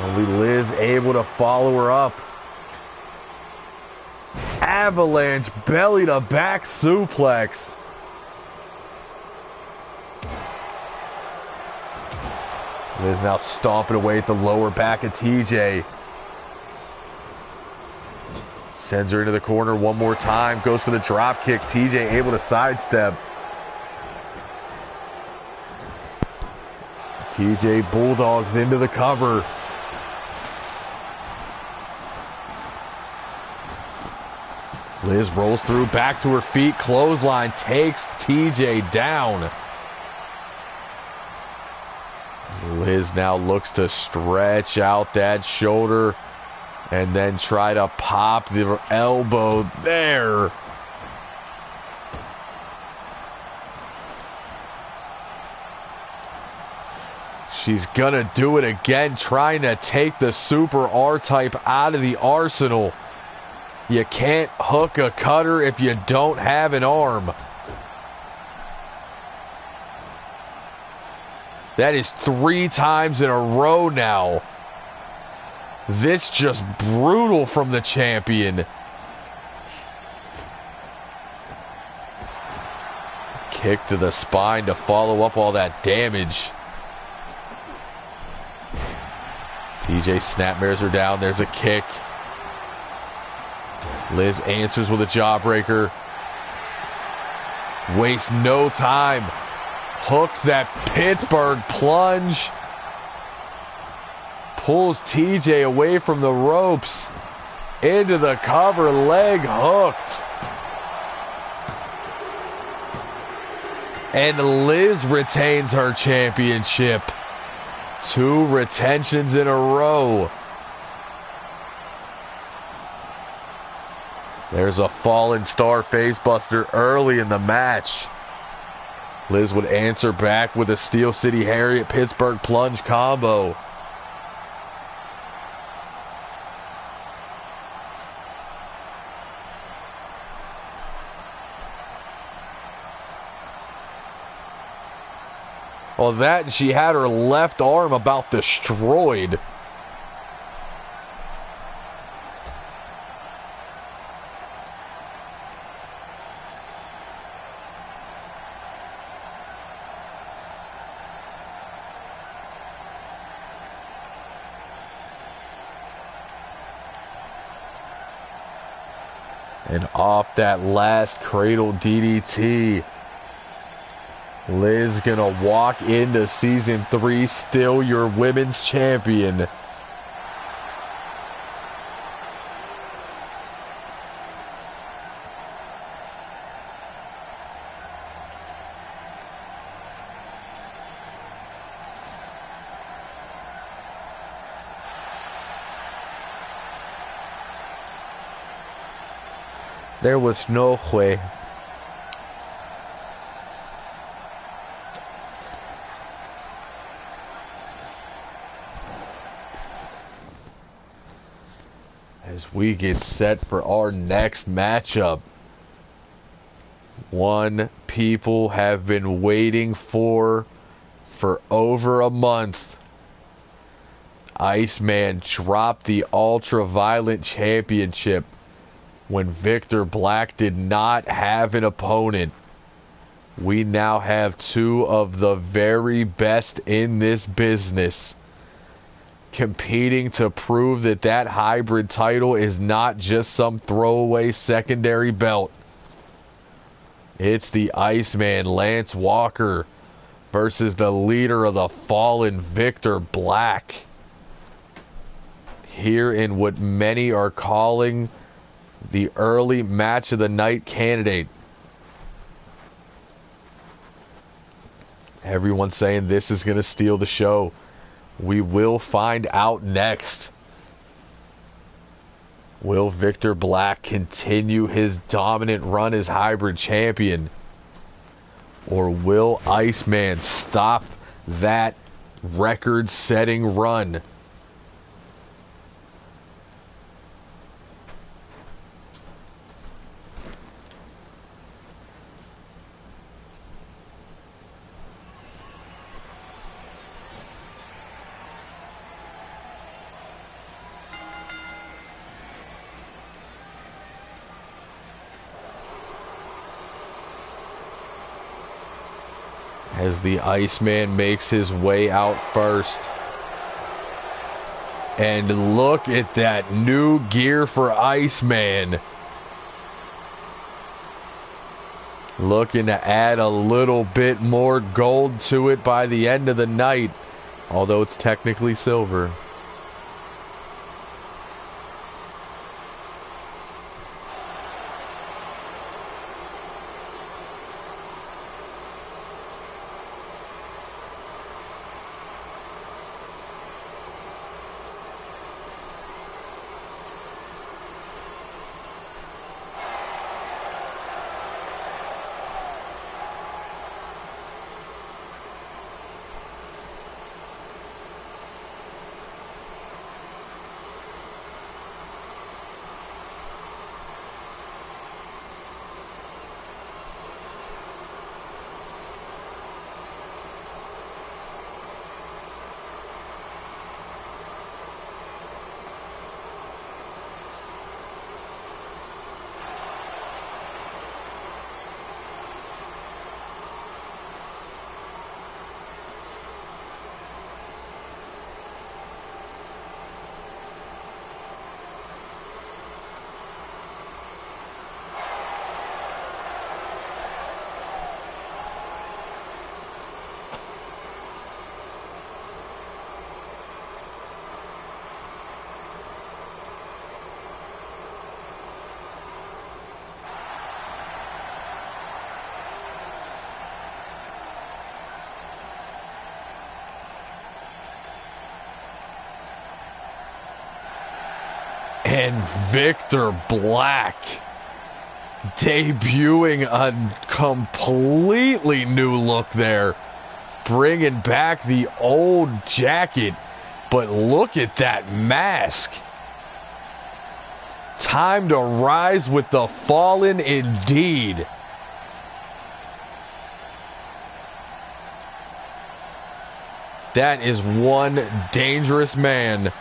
Only Liz able to follow her up. Avalanche belly to back suplex. Liz now stomping away at the lower back of TJ. Sends her into the corner one more time. Goes for the drop kick. TJ able to sidestep. TJ bulldogs into the cover. Liz rolls through, back to her feet. Clothesline takes TJ down. Liz now looks to stretch out that shoulder and then try to pop the elbow there. She's gonna do it again, trying to take the super R-type out of the arsenal. You can't hook a cutter if you don't have an arm. That is 3 times in a row now. This just brutal from the champion. Kick to the spine to follow up all that damage. TJ snapmares her down. There's a kick. Liz answers with a jawbreaker. Wastes no time. Hooks that Pittsburgh plunge. Pulls TJ away from the ropes. Into the cover. Leg hooked. And Liz retains her championship. 2 retentions in a row. There's a fallen star facebuster early in the match. Liz would answer back with a Steel City Harriet Pittsburgh plunge combo. Well, that, and she had her left arm about destroyed. And off that last cradle DDT, Liz gonna walk into season 3 still your women's champion. There was no way. As we get set for our next matchup. One people have been waiting for over a month. Iceman dropped the Ultraviolet Championship when Victor Black did not have an opponent. We now have two of the very best in this business competing to prove that that hybrid title is not just some throwaway secondary belt. It's the Iceman, Lance Walker, versus the leader of the Fallen, Victor Black. Here in what many are calling the early match of the night candidate. Everyone's saying this is going to steal the show. We will find out next. Will Victor Black continue his dominant run as hybrid champion? Or will Iceman stop that record-setting run? As the Iceman makes his way out first. And look at that new gear for Iceman. Looking to add a little bit more gold to it by the end of the night. Although it's technically silver. And Victor Black debuting a completely new look there. Bringing back the old jacket. But look at that mask. Time to rise with the Fallen indeed. That is one dangerous man.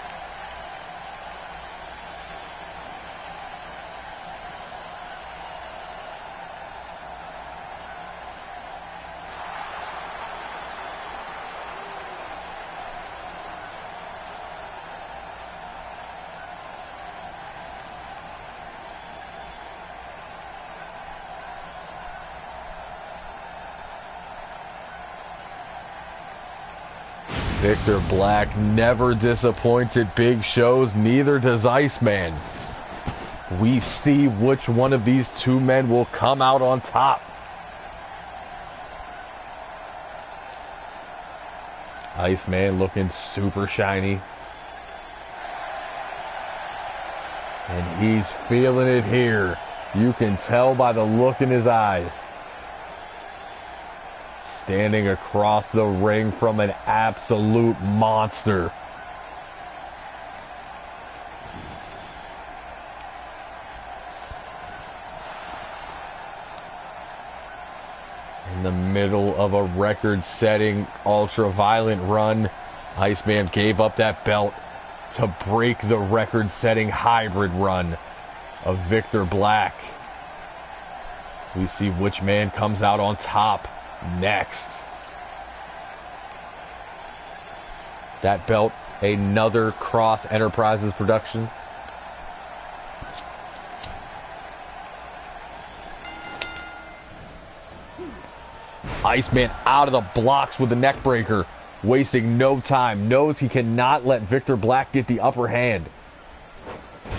Victor Black never disappoints at big shows, neither does Iceman. We see which one of these two men will come out on top. Iceman looking super shiny. And he's feeling it here You can tell by the look in his eyes. Standing across the ring from an absolute monster. In the middle of a record-setting ultra-violent run, Iceman gave up that belt to break the record-setting hybrid run of Victor Black. We see which man comes out on top next. That belt, another Cross Enterprises production. Iceman out of the blocks with the neck breaker, wasting no time. Knows he cannot let Victor Black get the upper hand.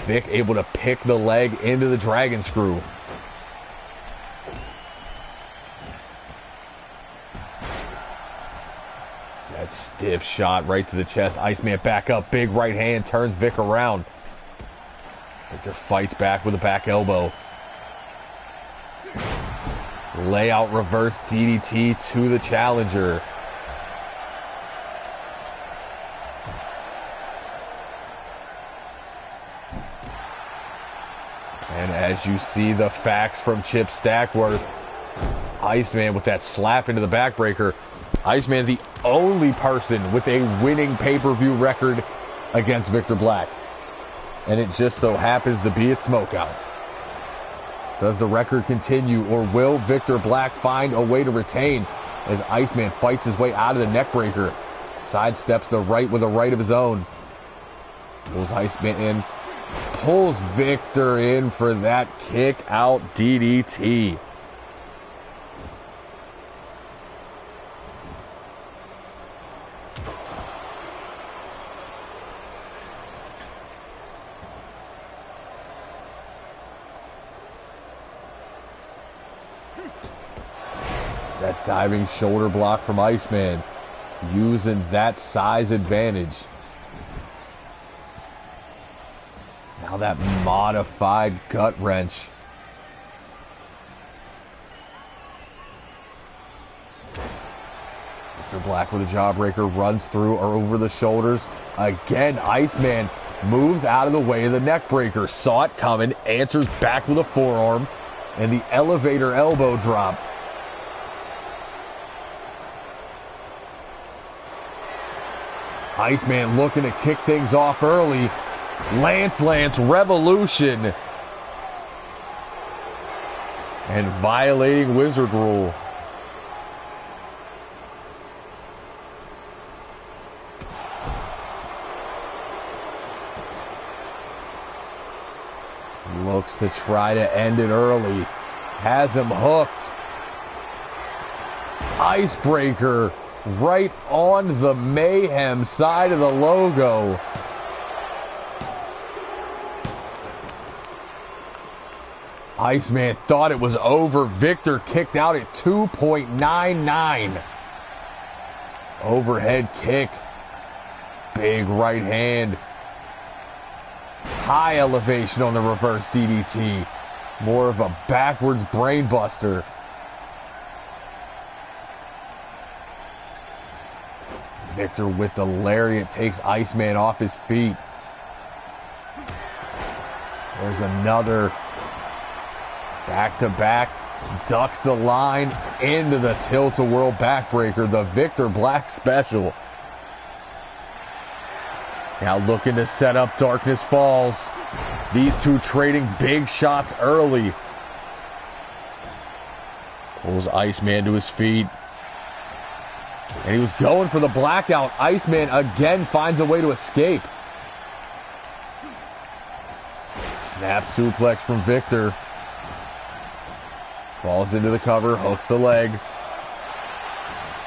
Vic able to pick the leg into the dragon screw. That stiff shot right to the chest. Iceman back up, big right hand, turns Vic around. Victor fights back with a back elbow. Layout reverse DDT to the challenger. And as you see the facts from Chip Stackworth, Iceman with that slap into the backbreaker. Iceman the only person with a winning pay-per-view record against Victor Black. And it just so happens to be at Smoke Out. Does the record continue, or will Victor Black find a way to retain as Iceman fights his way out of the neckbreaker? Sidesteps the right with a right of his own. Pulls Iceman in. Pulls Victor in for that kick out DDT. That diving shoulder block from Iceman, using that size advantage. Now that modified gut wrench. Victor Black with a jawbreaker, runs through or over the shoulders. Again, Iceman moves out of the way of the neck breaker. Saw it coming, answers back with a forearm, and the elevator elbow drop. Iceman looking to kick things off early. Lance Revolution. And violating Wizard Rule. Looks to try to end it early. Has him hooked. Icebreaker. Right on the Mayhem side of the logo. Iceman thought it was over. Victor kicked out at 2.99. Overhead kick. Big right hand. High elevation on the reverse DDT. More of a backwards brain buster. Victor with the lariat takes Iceman off his feet. There's another back-to-back. Ducks the line into the tilt-a-whirl backbreaker. The Victor Black special. Now looking to set up Darkness Falls. These two trading big shots early. Pulls Iceman to his feet. And he was going for the blackout. Iceman again finds a way to escape. Snap suplex from Victor. Falls into the cover, hooks the leg.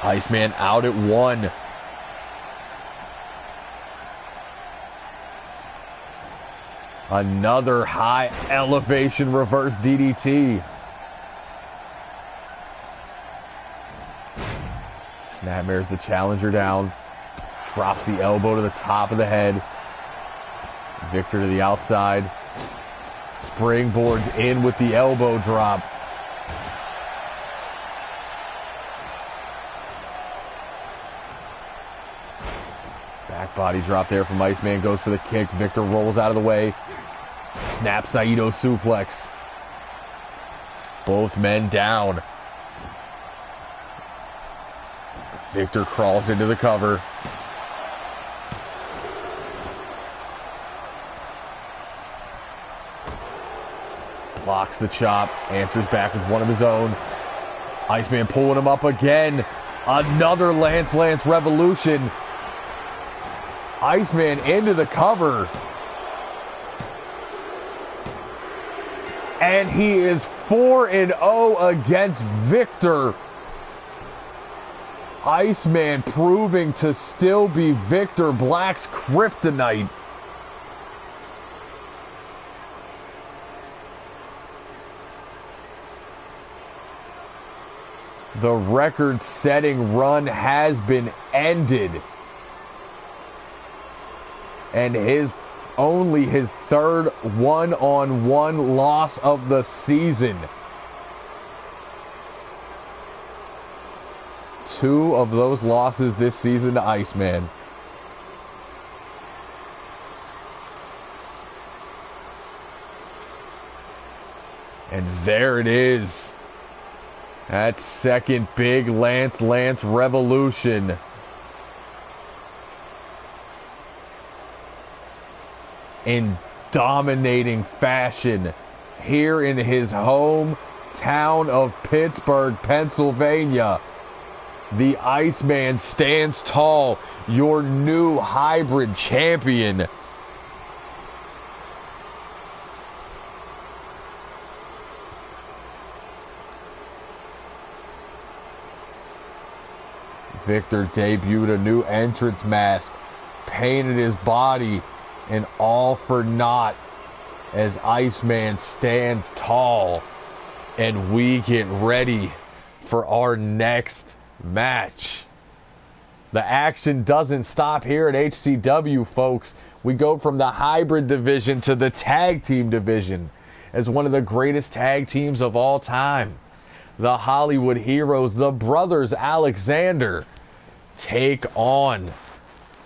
Iceman out at 1. Another high elevation reverse DDT. Snapmares the challenger down. Drops the elbow to the top of the head. Victor to the outside. Springboards in with the elbow drop. Back body drop there from Iceman. Goes for the kick. Victor rolls out of the way. Snap Saito suplex. Both men down. Victor crawls into the cover. Blocks the chop. Answers back with one of his own. Iceman pulling him up again. Another Lance Revolution. Iceman into the cover. And he is 4-0 against Victor. Iceman proving to still be Victor Black's kryptonite. The record-setting run has been ended. And only his third one-on-one loss of the season. 2 of those losses this season to Iceman. And there it is. That second big Lance Revolution. In dominating fashion here in his hometown of Pittsburgh, Pennsylvania. The Iceman stands tall, your new hybrid champion. Victor debuted a new entrance mask, painted his body, and all for naught as Iceman stands tall and we get ready for our next match. The action doesn't stop here at HCW, folks. We go from the hybrid division to the tag team division as one of the greatest tag teams of all time. The Hollywood Heroes, the Brothers Alexander, take on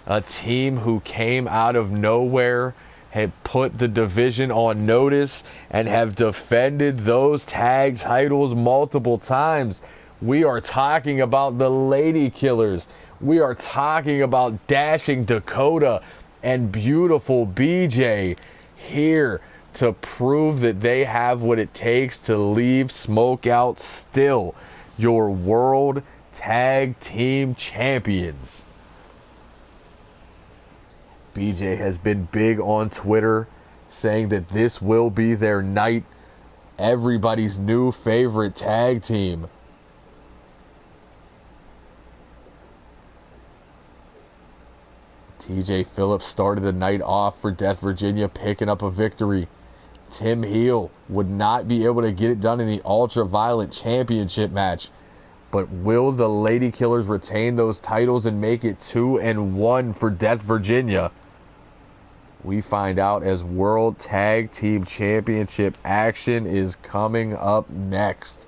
a team who came out of nowhere, had put the division on notice, and have defended those tag titles multiple times. We are talking about the Lady Killers. We are talking about Dashing Dakota and Beautiful BJ here to prove that they have what it takes to leave Smoke Out still your World Tag Team Champions. BJ has been big on Twitter, saying that this will be their night, everybody's new favorite tag team. TJ Phillips started the night off for Death Virginia, picking up a victory. Tim Heel would not be able to get it done in the Ultraviolet Championship match. But will the Lady Killers retain those titles and make it 2-1 for Death Virginia? We find out as World Tag Team Championship action is coming up next.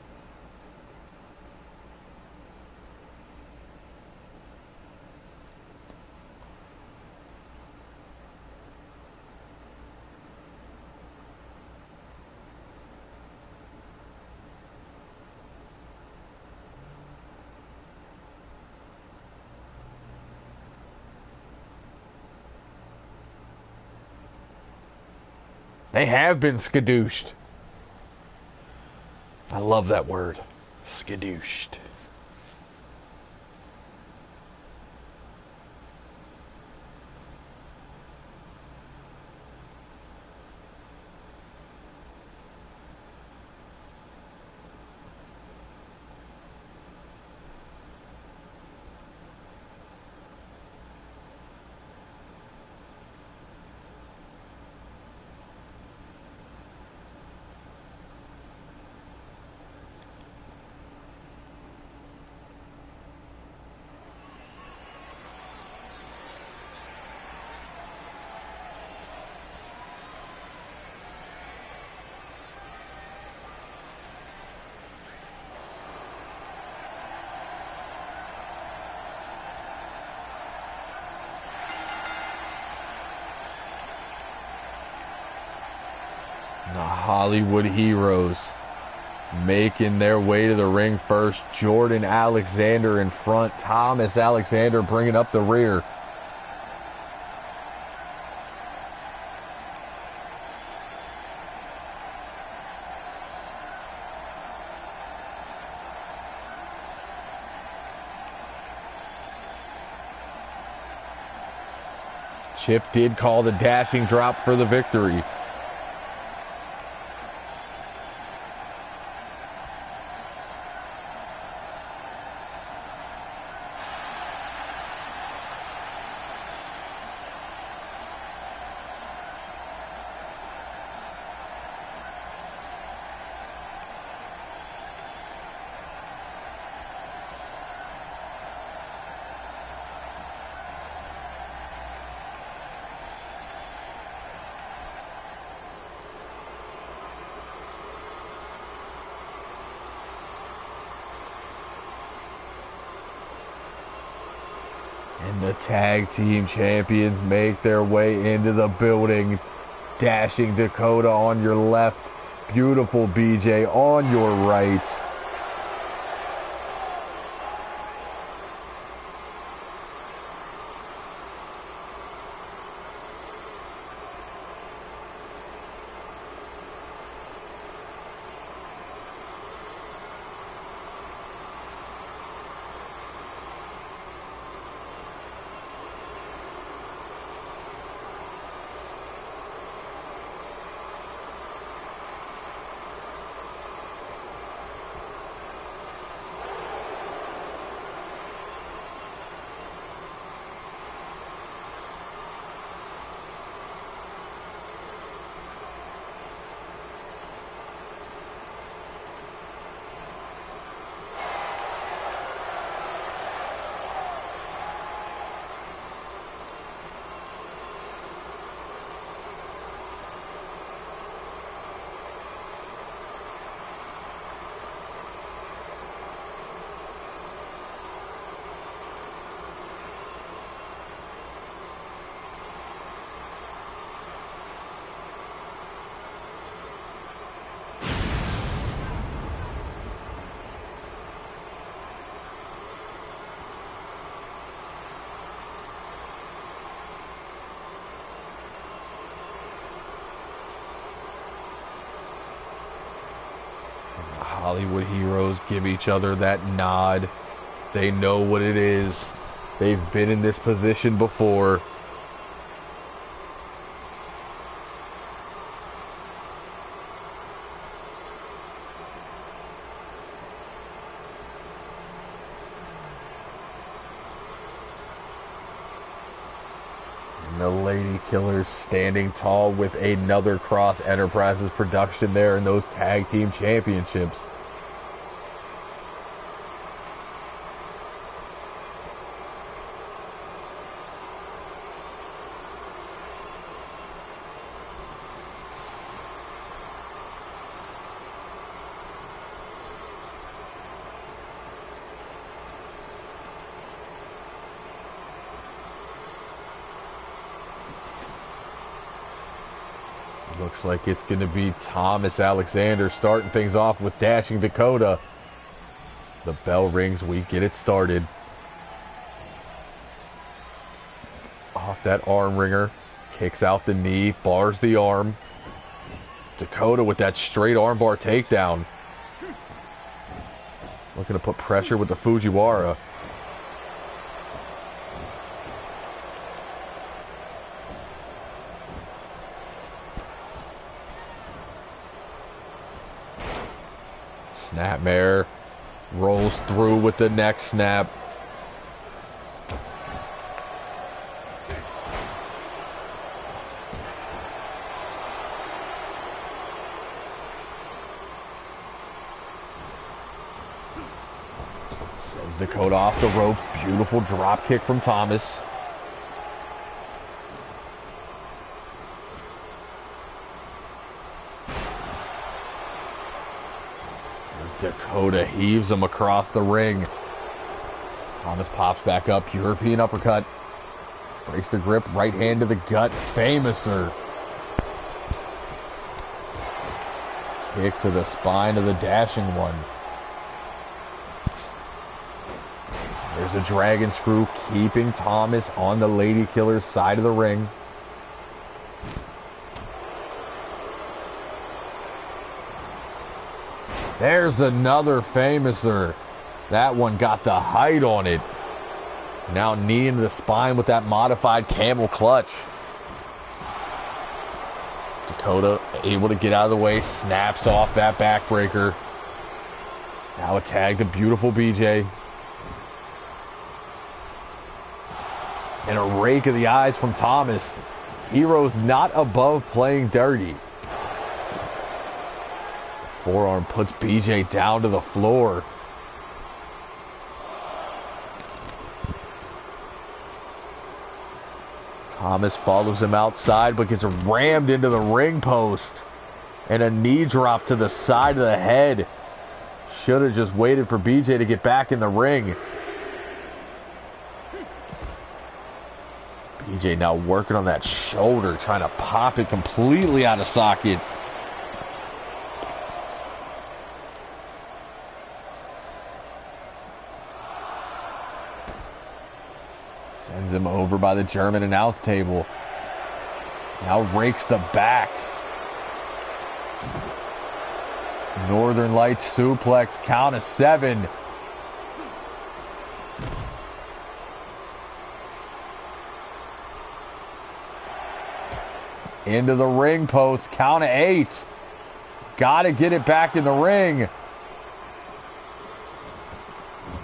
They have been skadooshed. I love that word. Skadooshed. Hollywood Heroes making their way to the ring first. Jordan Alexander in front. Thomas Alexander bringing up the rear. Chip did call the dashing drop for the victory. And the tag team champions make their way into the building. Dashing Dakota on your left. Beautiful BJ on your right. Hollywood Heroes give each other that nod. They know what it is. They've been in this position before. And the Lady Killers standing tall with another Cross Enterprises production there in those tag team championships. Looks like it's going to be Thomas Alexander starting things off with Dashing Dakota. The bell rings, we get it started. Off that arm ringer, kicks out the knee, bars the arm. Dakota with that straight armbar takedown. Looking to put pressure with the Fujiwara. Snapmare rolls through with the neck snap. Sends Dakota off the ropes. Beautiful drop kick from Thomas. Dakota heaves him across the ring. Thomas pops back up. European uppercut. Breaks the grip. Right hand to the gut. Famouser. Kick to the spine of the dashing one. There's a dragon screw, keeping Thomas on the Lady Killer's side of the ring. There's another famouser. That one got the height on it. Now knee into the spine with that modified camel clutch. Dakota able to get out of the way, snaps off that backbreaker. Now a tag to beautiful BJ. And a rake of the eyes from Thomas. Hero's not above playing dirty. Forearm puts BJ down to the floor. Thomas follows him outside, but gets rammed into the ring post. And a knee drop to the side of the head. Should have just waited for BJ to get back in the ring. BJ now working on that shoulder, trying to pop it completely out of socket. Sends him over by the German announce table. Now rakes the back. Northern Lights suplex, count of 7. Into the ring post, count of 8. Gotta get it back in the ring.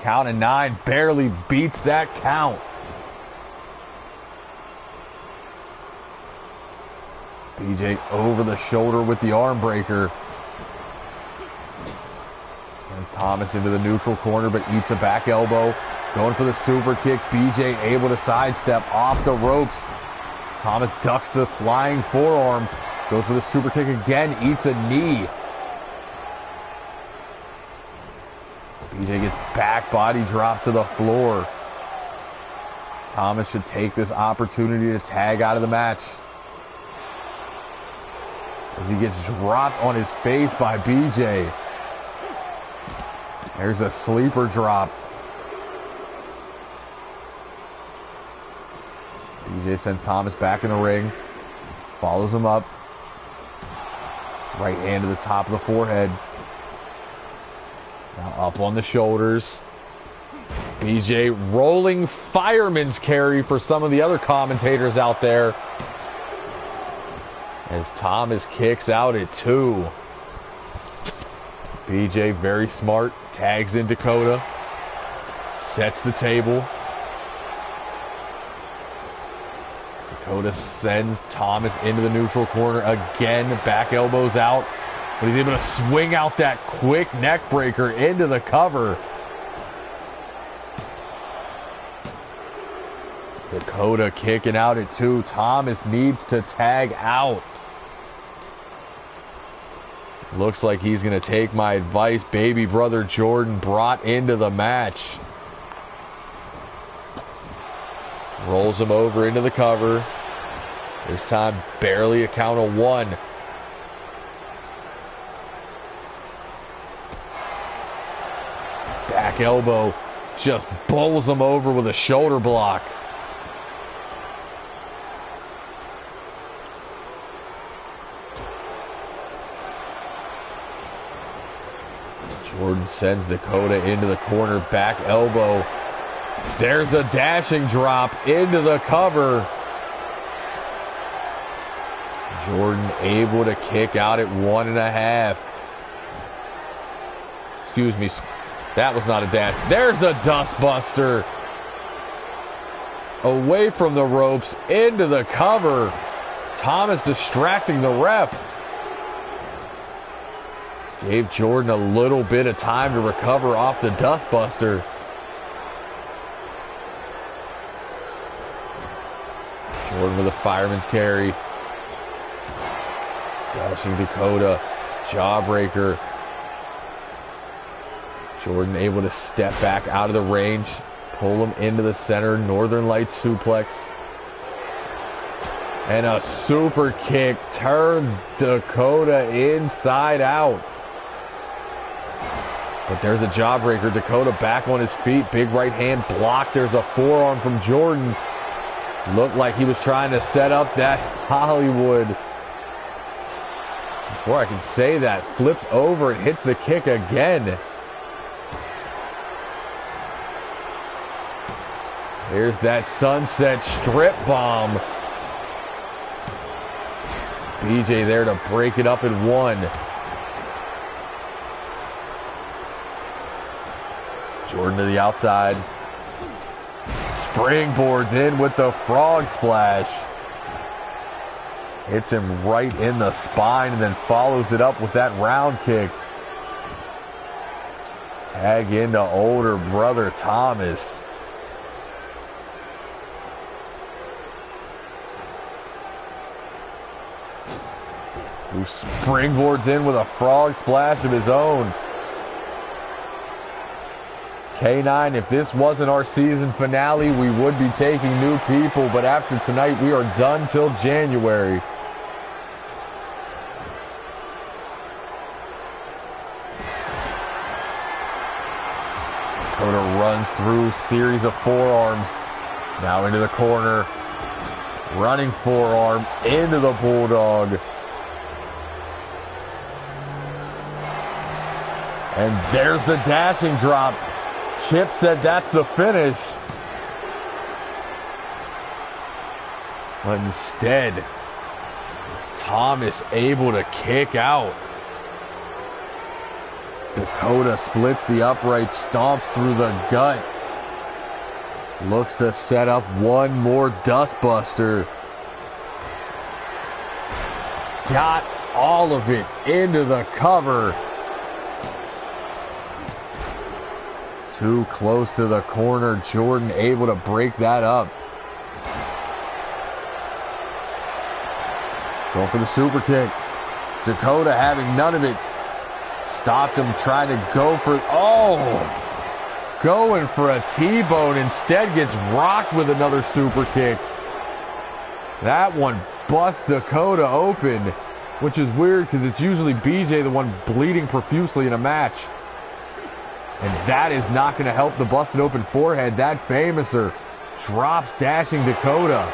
Count of 9, barely beats that count. BJ over the shoulder with the arm breaker. Sends Thomas into the neutral corner, but eats a back elbow. Going for the super kick. BJ able to sidestep off the ropes. Thomas ducks the flying forearm. Goes for the super kick again. Eats a knee. BJ gets back body drop to the floor. Thomas should take this opportunity to tag out of the match. As he gets dropped on his face by BJ. There's a sleeper drop. BJ sends Thomas back in the ring. Follows him up. Right hand to the top of the forehead. Now up on the shoulders. BJ rolling fireman's carry for some of the other commentators out there. As Thomas kicks out at 2. BJ very smart. Tags in Dakota. Sets the table. Dakota sends Thomas into the neutral corner again. Back elbows out. But he's able to swing out that quick neck breaker into the cover. Dakota kicking out at 2. Thomas needs to tag out. Looks like he's going to take my advice. Baby brother Jordan brought into the match. Rolls him over into the cover. This time barely a count of 1. Back elbow. Just bowls him over with a shoulder block. Jordan sends Dakota into the corner, back elbow. There's a dashing drop into the cover. Jordan able to kick out at 1.5. Excuse me, that was not a dash. There's a dustbuster. Away from the ropes, into the cover. Thomas distracting the ref. Gave Jordan a little bit of time to recover off the dustbuster. Jordan with a fireman's carry. Dashing Dakota. Jawbreaker. Jordan able to step back out of the range. Pull him into the center. Northern Lights suplex. And a super kick turns Dakota inside out. But there's a jawbreaker. Dakota back on his feet. Big right hand block. There's a forearm from Jordan. Looked like he was trying to set up that Hollywood. Before I can say that, flips over and hits the kick again. Here's that sunset strip bomb. BJ there to break it up in one. Jordan to the outside. Springboards in with the frog splash. Hits him right in the spine and then follows it up with that round kick. Tag into older brother Thomas. Who springboards in with a frog splash of his own. K9, if this wasn't our season finale, we would be taking new people, but after tonight, we are done till January. Dakota runs through series of forearms. Now into the corner. Running forearm into the Bulldog. And there's the dashing drop. Chip said that's the finish. But instead, Thomas able to kick out. Dakota splits the upright, stomps through the gut. Looks to set up one more dustbuster. Got all of it into the cover. Too close to the corner. Jordan able to break that up. Going for the super kick. Dakota having none of it. Stopped him trying to go for... Oh! Going for a T-bone. Instead gets rocked with another super kick. That one busts Dakota open. Which is weird because it's usually BJ the one bleeding profusely in a match. And that is not going to help the busted open forehead. That famouser drops dashing Dakota.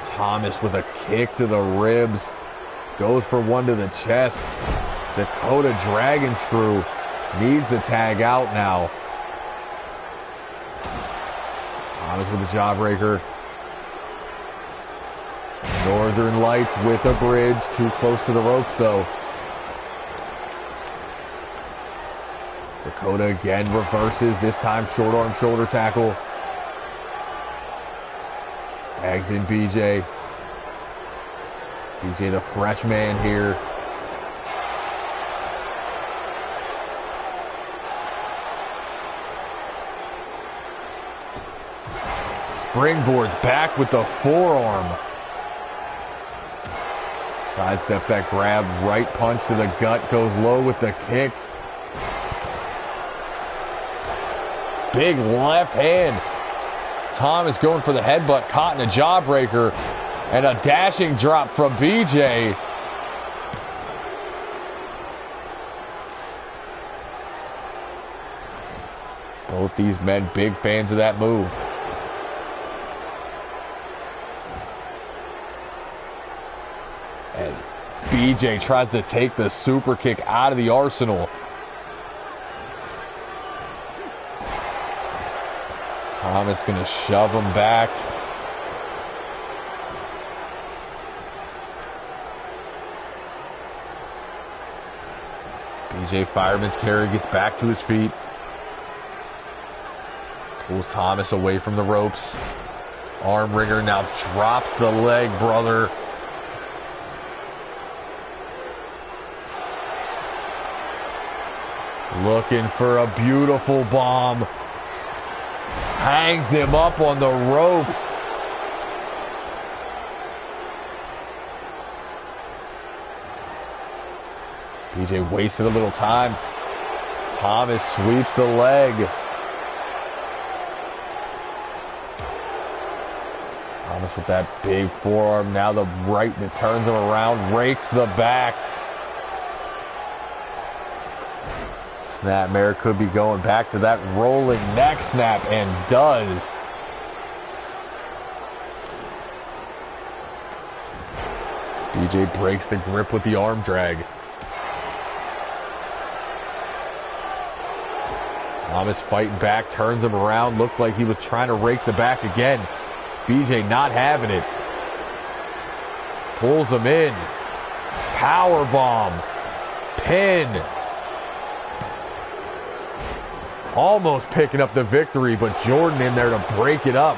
Thomas with a kick to the ribs. Goes for one to the chest. Dakota dragon screw. Needs the tag out now. Thomas with the jawbreaker. Northern Lights with a bridge. Too close to the ropes though. Dakota again reverses. This time short arm shoulder tackle. Tags in BJ. BJ the fresh man here. Springboards back with the forearm. Sidesteps that grab. Right punch to the gut. Goes low with the kick. Big left hand. Thomas going for the headbutt. Caught in a jawbreaker. And a dashing drop from BJ. Both these men big fans of that move. As BJ tries to take the super kick out of the arsenal. Thomas going to shove him back. BJ Fireman's carry, gets back to his feet. Pulls Thomas away from the ropes. Arm wringer now drops the leg, brother. Looking for a beautiful bomb. Hangs him up on the ropes. BJ wasted a little time. Thomas sweeps the leg. Thomas with that big forearm. Now the right that turns him around, rakes the back. Snapmare could be going back to that rolling neck snap, and does. BJ breaks the grip with the arm drag. Thomas fighting back, turns him around. Looked like he was trying to rake the back again. BJ not having it. Pulls him in. Power bomb. Pin. Almost picking up the victory, but Jordan in there to break it up.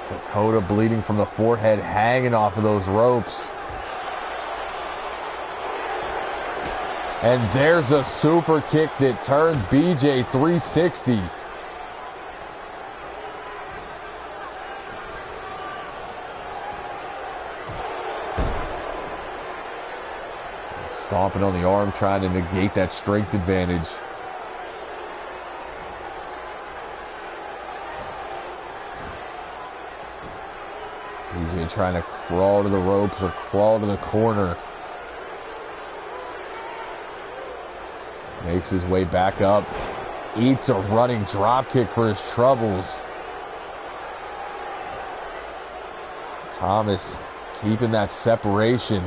Dakota bleeding from the forehead, hanging off of those ropes. And there's a super kick that turns BJ 360. Stomping on the arm, trying to negate that strength advantage. BJ trying to crawl to the ropes or crawl to the corner. Makes his way back up. Eats a running drop kick for his troubles. Thomas keeping that separation.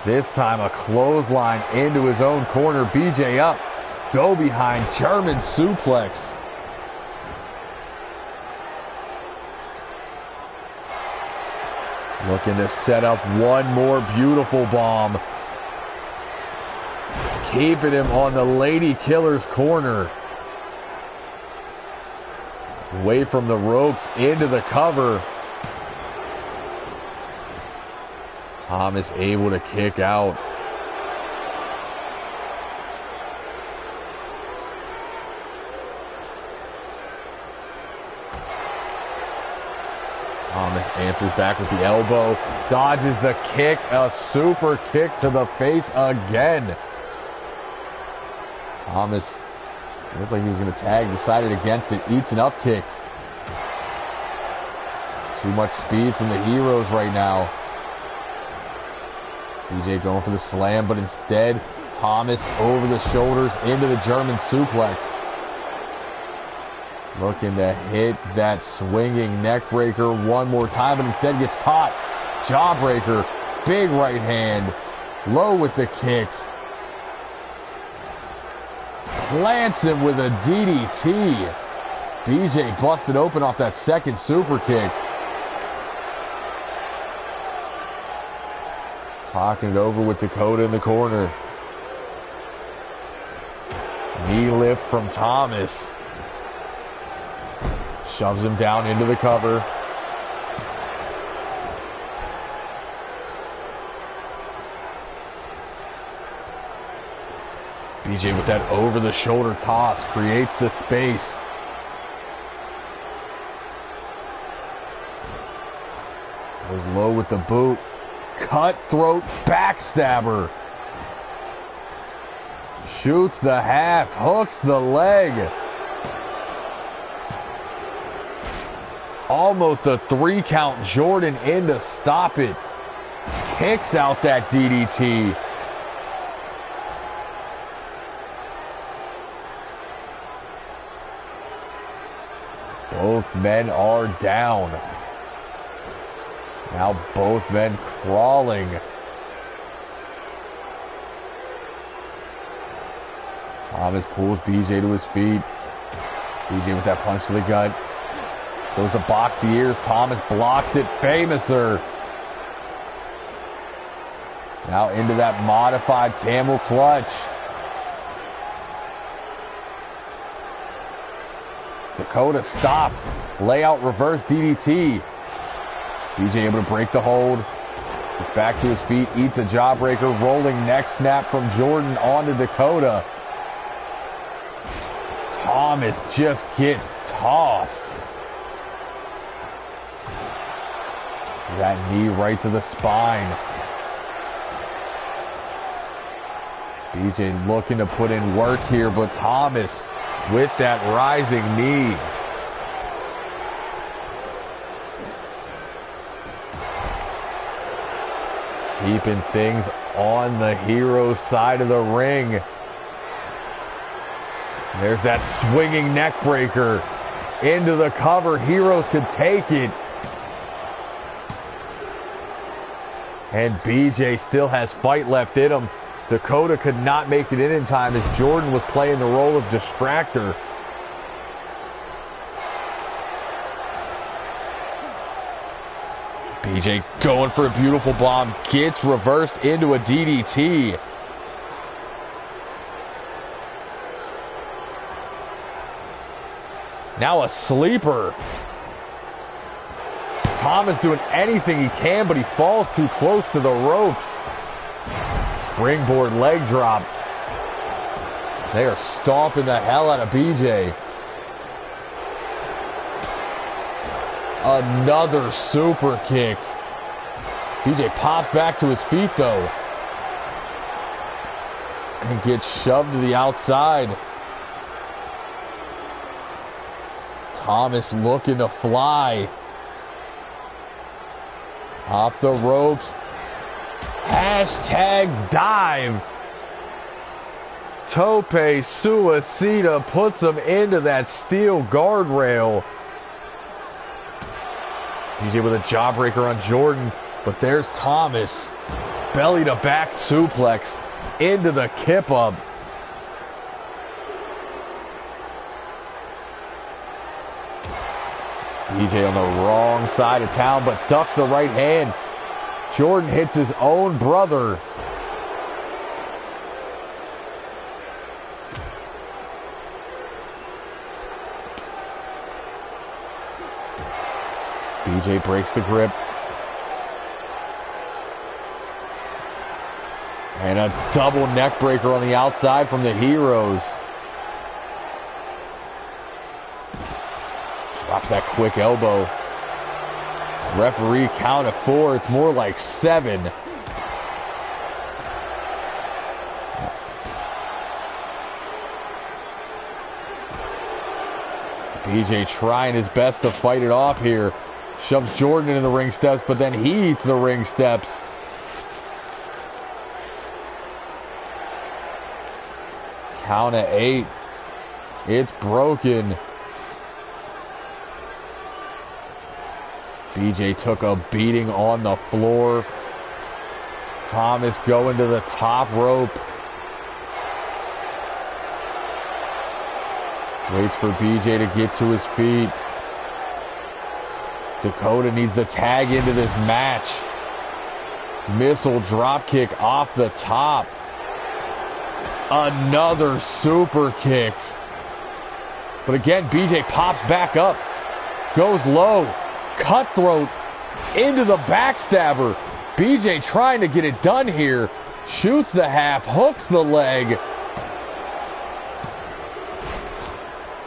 This time a clothesline into his own corner. BJ up. Go behind. German suplex. Looking to set up one more beautiful bomb. Keeping him on the Lady Killer's corner. Away from the ropes, into the cover. Thomas able to kick out. Thomas answers back with the elbow. Dodges the kick. A super kick to the face again. Thomas looked like he was going to tag. Decided against it. Eats an up kick. Too much speed from the heroes right now. BJ going for the slam, but instead, Thomas over the shoulders into the German suplex. Looking to hit that swinging neck breaker one more time, but instead gets caught. Jawbreaker, big right hand, low with the kick. Plants him with a DDT. BJ busted open off that second super kick. Talking it over with Dakota in the corner. Knee lift from Thomas. Shoves him down into the cover. BJ with that over-the-shoulder toss creates the space. Goes low with the boot. Cutthroat backstabber. Shoots the half, hooks the leg. Almost a 3 count. Jordan in to stop it. Kicks out that DDT. Both men are down. Now both men crawling. Thomas pulls BJ to his feet. BJ with that punch to the gut. Goes to box the ears. Thomas blocks it. Famouser. Now into that modified camel clutch. Dakota stopped. Layout reverse DDT. BJ able to break the hold. Gets back to his feet. Eats a jawbreaker. Rolling neck snap from Jordan onto Dakota. Thomas just gets tossed. That knee right to the spine. BJ looking to put in work here, but Thomas with that rising knee. Keeping things on the Hero's side of the ring. There's that swinging neck breaker into the cover. Heroes could take it. And BJ still has fight left in him. Dakota could not make it in time as Jordan was playing the role of distractor. BJ going for a beautiful bomb. Gets reversed into a DDT. Now a sleeper. Thomas doing anything he can, but he falls too close to the ropes. Springboard leg drop. They are stomping the hell out of BJ. Another super kick. BJ pops back to his feet though. And gets shoved to the outside. Thomas looking to fly. Off the ropes. Hashtag dive. Tope Suicida puts him into that steel guardrail. BJ with a jawbreaker on Jordan, but there's Thomas. Belly to back suplex into the kip up. BJ on the wrong side of town, but ducks the right hand. Jordan hits his own brother. BJ breaks the grip. And a double neck breaker on the outside from the Heroes. Drops that quick elbow. Referee count of 4. It's more like 7. BJ trying his best to fight it off here. Shoves Jordan into the ring steps, but then he eats the ring steps. Count of 8. It's broken. BJ took a beating on the floor. Thomas going to the top rope. Waits for BJ to get to his feet. Dakota needs to tag into this match. Missile dropkick off the top. Another super kick. But again, BJ pops back up. Goes low. Cutthroat into the backstabber. BJ trying to get it done here. Shoots the half. Hooks the leg.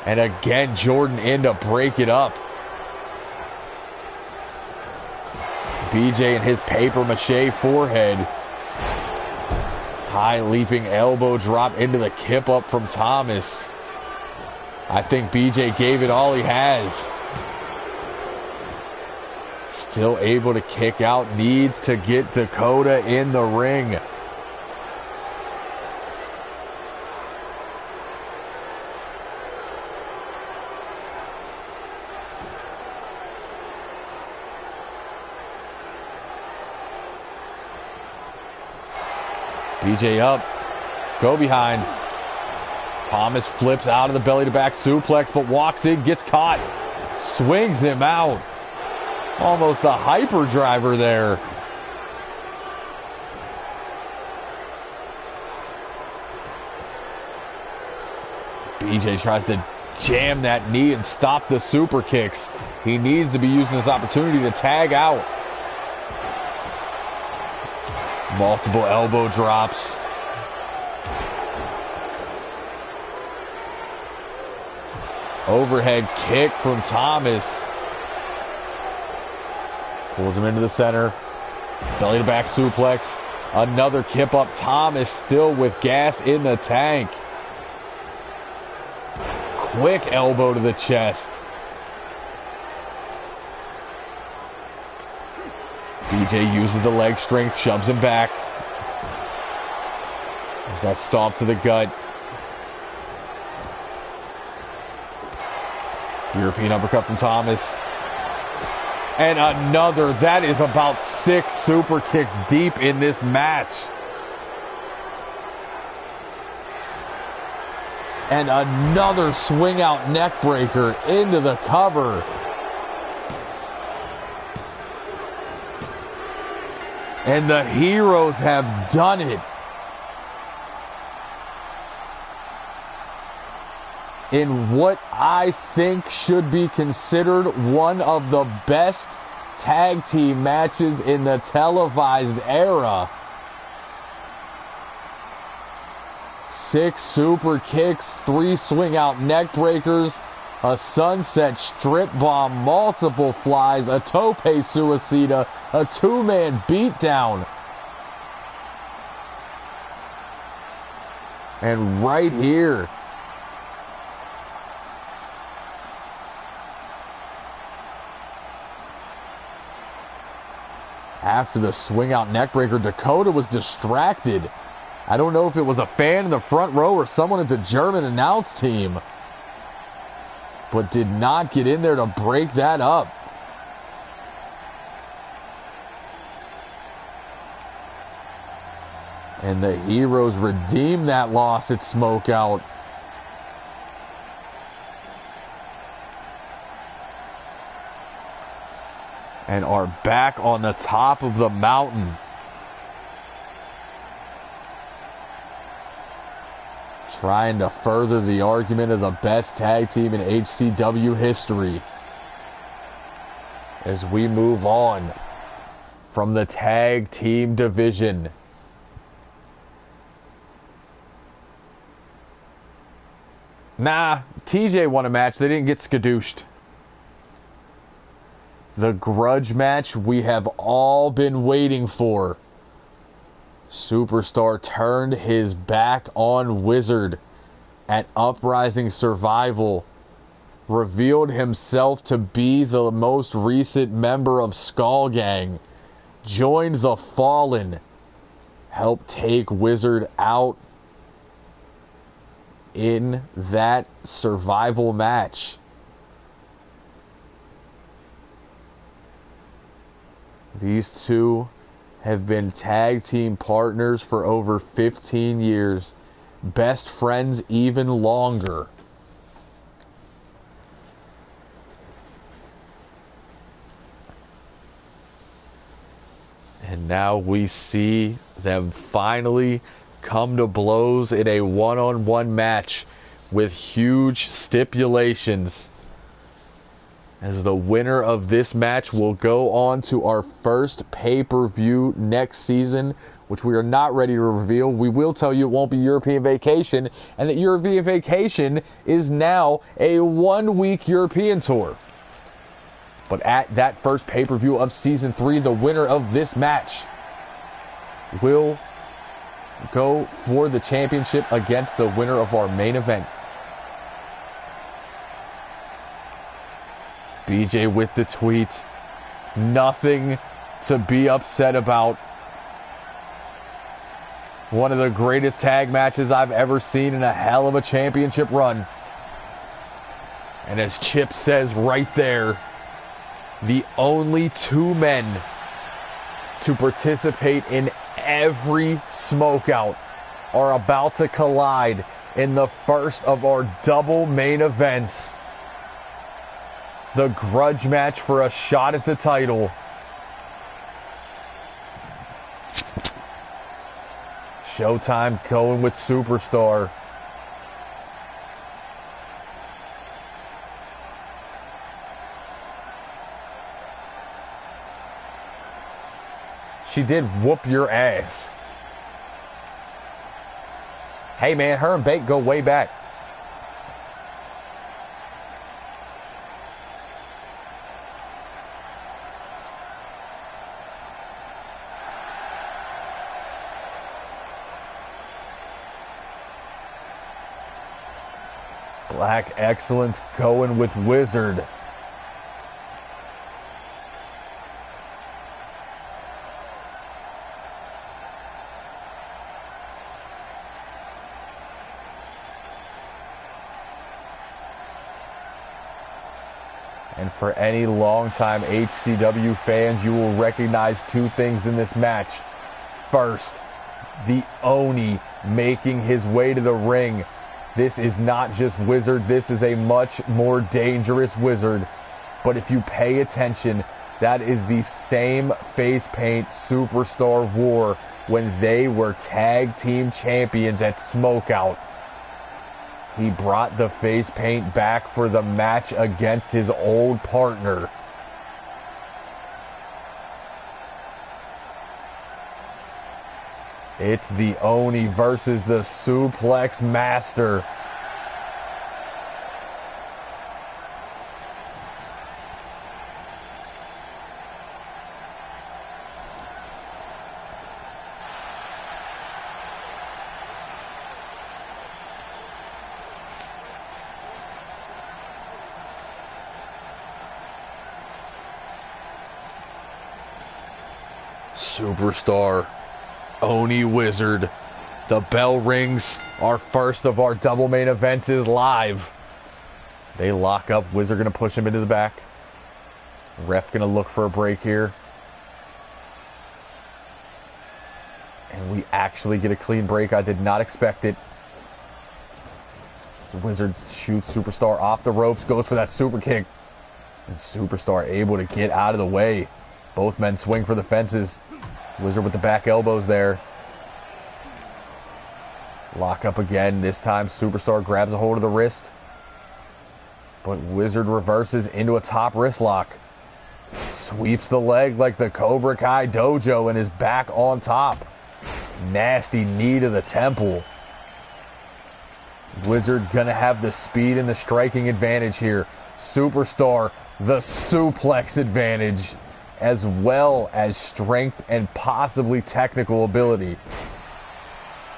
And again, Jordan in to break it up. BJ and his paper mache forehead. High leaping elbow drop into the kip up from Thomas. I think BJ gave it all he has. Still able to kick out. Needs to get Dakota in the ring. BJ up. Go behind. Thomas flips out of the belly to back suplex, but walks in, gets caught. Swings him out. Almost a hyper driver there. BJ tries to jam that knee and stop the super kicks. He needs to be using this opportunity to tag out. Multiple elbow drops. Overhead kick from Thomas. Pulls him into the center. Belly to back suplex. Another kip up. Thomas still with gas in the tank. Quick elbow to the chest. BJ uses the leg strength, shoves him back. There's that stomp to the gut. European uppercut from Thomas. And another. That is about 6 super kicks deep in this match. And another swing out neck breaker into the cover. And the Heroes have done it. In what I think should be considered one of the best tag team matches in the televised era. 6 super kicks, 3 swing out neck breakers, a sunset strip bomb, multiple flies, a tope suicida, a 2-man beatdown. And right here, after the swing out neckbreaker, Dakota was distracted. I don't know if it was a fan in the front row or someone at the German announce team, but did not get in there to break that up. And the Heroes redeem that loss at Smoke Out. And are back on the top of the mountain. Trying to further the argument of the best tag team in HCW history. As we move on from the tag team division. Nah, TJ won a match. They didn't get skadooshed. The grudge match we have all been waiting for. Superstar turned his back on Wizard at Uprising Survival. Revealed himself to be the most recent member of Skull Gang. Joined the Fallen. Helped take Wizard out in that survival match. These two have been tag team partners for over 15 years. Best friends even longer. And now we see them finally come to blows in a one-on-one match with huge stipulations. As the winner of this match will go on to our first pay-per-view next season, which we are not ready to reveal. We will tell you it won't be European Vacation, and that European Vacation is now a 1-week European tour. But at that first pay-per-view of Season 3, the winner of this match will go for the championship against the winner of our main event. BJ with the tweet. Nothing to be upset about. One of the greatest tag matches I've ever seen in a hell of a championship run. And as Chip says right there, the only 2 men to participate in every Smoke Out are about to collide in the first of our double main events. The grudge match for a shot at the title. Showtime going with Superstar. She did whoop your ass. Hey man, her and Bake go way back. Black Excellence going with Wizard. And for any longtime HCW fans, you will recognize two things in this match. First, the Oni making his way to the ring. This is not just Wizard, this is a much more dangerous Wizard. But if you pay attention, that is the same face paint Superstar wore when they were tag team champions at Smoke Out. He brought the face paint back for the match against his old partner. It's the Oni versus the Suplex Master. Superstar, Oni, Wizard. The bell rings. Our first of our double main events is live. They lock up. Wizard gonna push him into the back. Ref gonna look for a break here. And we actually get a clean break. I did not expect it. So Wizard shoots Superstar off the ropes, goes for that super kick. And Superstar able to get out of the way. Both men swing for the fences. Wizard with the back elbows there. Lock up again. This time Superstar grabs a hold of the wrist. But Wizard reverses into a top wrist lock. Sweeps the leg like the Cobra Kai Dojo and is back on top. Nasty knee to the temple. Wizard gonna have the speed and the striking advantage here. Superstar, the suplex advantage, as well as strength and possibly technical ability.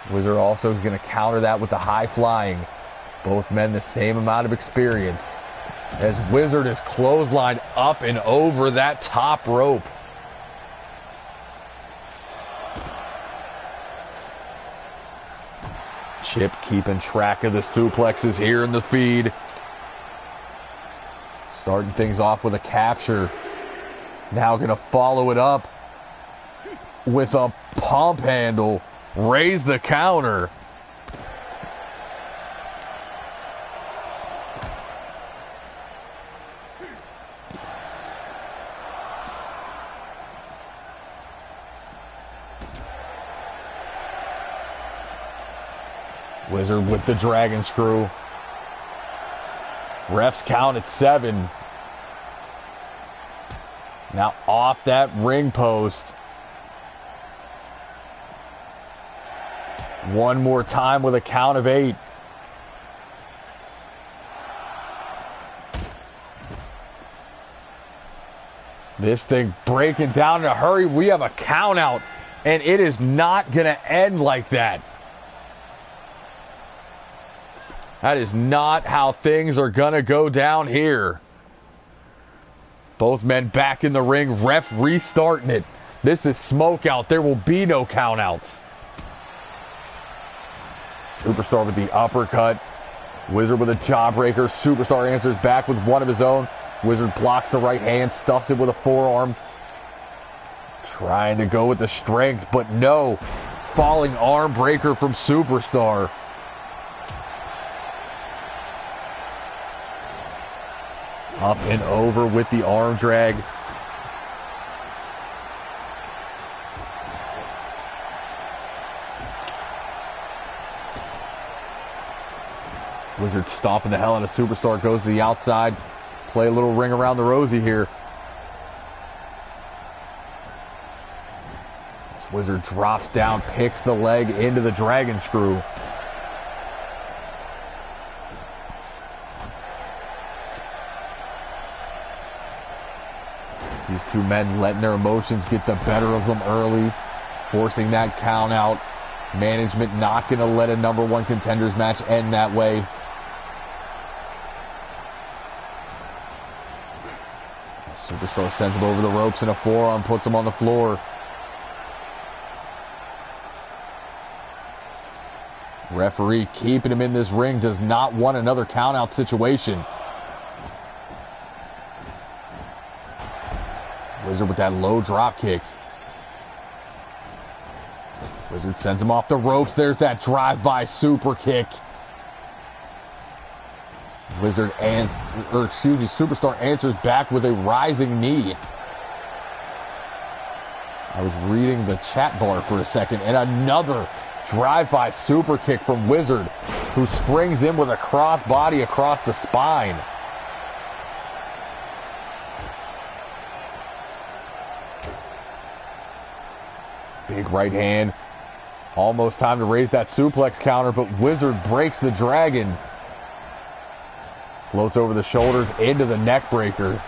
Wizard also is going to counter that with the high flying. Both men the same amount of experience. As Wizard is clotheslined up and over that top rope. Chip keeping track of the suplexes here in the feed. Starting things off with a capture. Now going to follow it up with a pump handle. Raise the counter. Wizard with the dragon screw. Refs count at 7. Now off that ring post. One more time with a count of 8. This thing breaking down in a hurry. We have a count out, and it is not going to end like that. That is not how things are going to go down here. Both men back in the ring. Ref restarting it. This is Smoke Out. There will be no countouts. Superstar with the uppercut. Wizard with a jawbreaker. Superstar answers back with one of his own. Wizard blocks the right hand, stuffs it with a forearm. Trying to go with the strength, but no. Falling arm breaker from Superstar. Up and over with the arm drag. Wizard stomping the hell out of Superstar. Goes to the outside. Play a little ring around the rosy here. This Wizard drops down, picks the leg into the dragon screw. These two men letting their emotions get the better of them early, forcing that count out. Management not going to let a #1 contenders match end that way. Superstar sends him over the ropes in a forearm, puts him on the floor. Referee keeping him in this ring, does not want another countout situation. Wizard with that low drop kick. Wizard sends him off the ropes. There's that drive-by super kick. Superstar answers back with a rising knee. I was reading the chat bar for a second, and another drive-by super kick from Wizard, who springs in with a crossbody across the spine. Big right hand. Almost time to raise that suplex counter, but Wizard breaks the dragon. Floats over the shoulders into the neck breaker.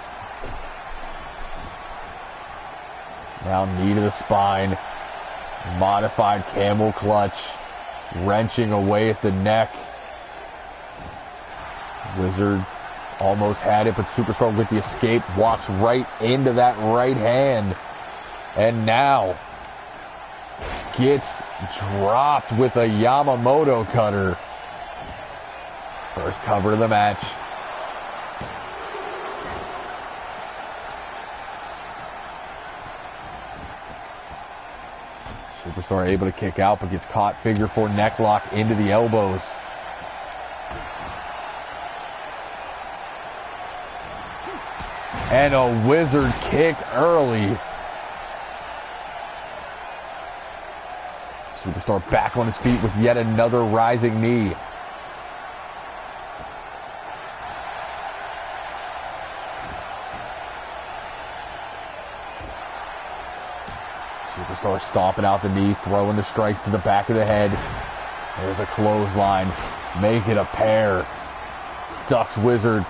Now knee to the spine. Modified camel clutch. Wrenching away at the neck. Wizard almost had it, but Superstar with the escape walks right into that right hand. And now gets dropped with a Yamamoto cutter. First cover of the match. Superstar able to kick out, but gets caught figure four neck lock into the elbows. And a Wizard kick early. Superstar back on his feet with yet another rising knee. Superstar stomping out the knee, throwing the strikes to the back of the head. There's a clothesline. Make it a pair. Ducks Wizard.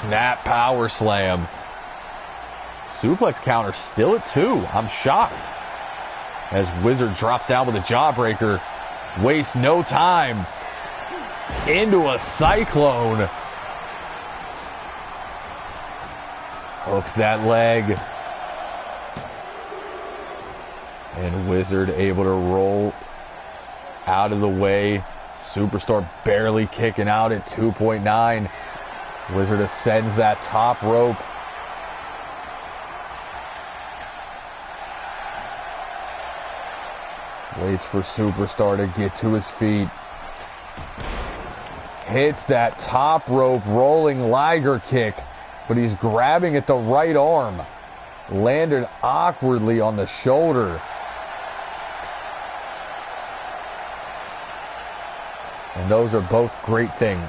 Snap power slam. Suplex counter still at 2. I'm shocked. As Wizard drops down with a jawbreaker. Wastes no time. Into a cyclone. Hooks that leg. And Wizard able to roll out of the way. Superstar barely kicking out at 2.9. Wizard ascends that top rope. Waits for Superstar to get to his feet. Hits that top rope rolling Liger kick, but he's grabbing at the right arm. Landed awkwardly on the shoulder. And those are both great things.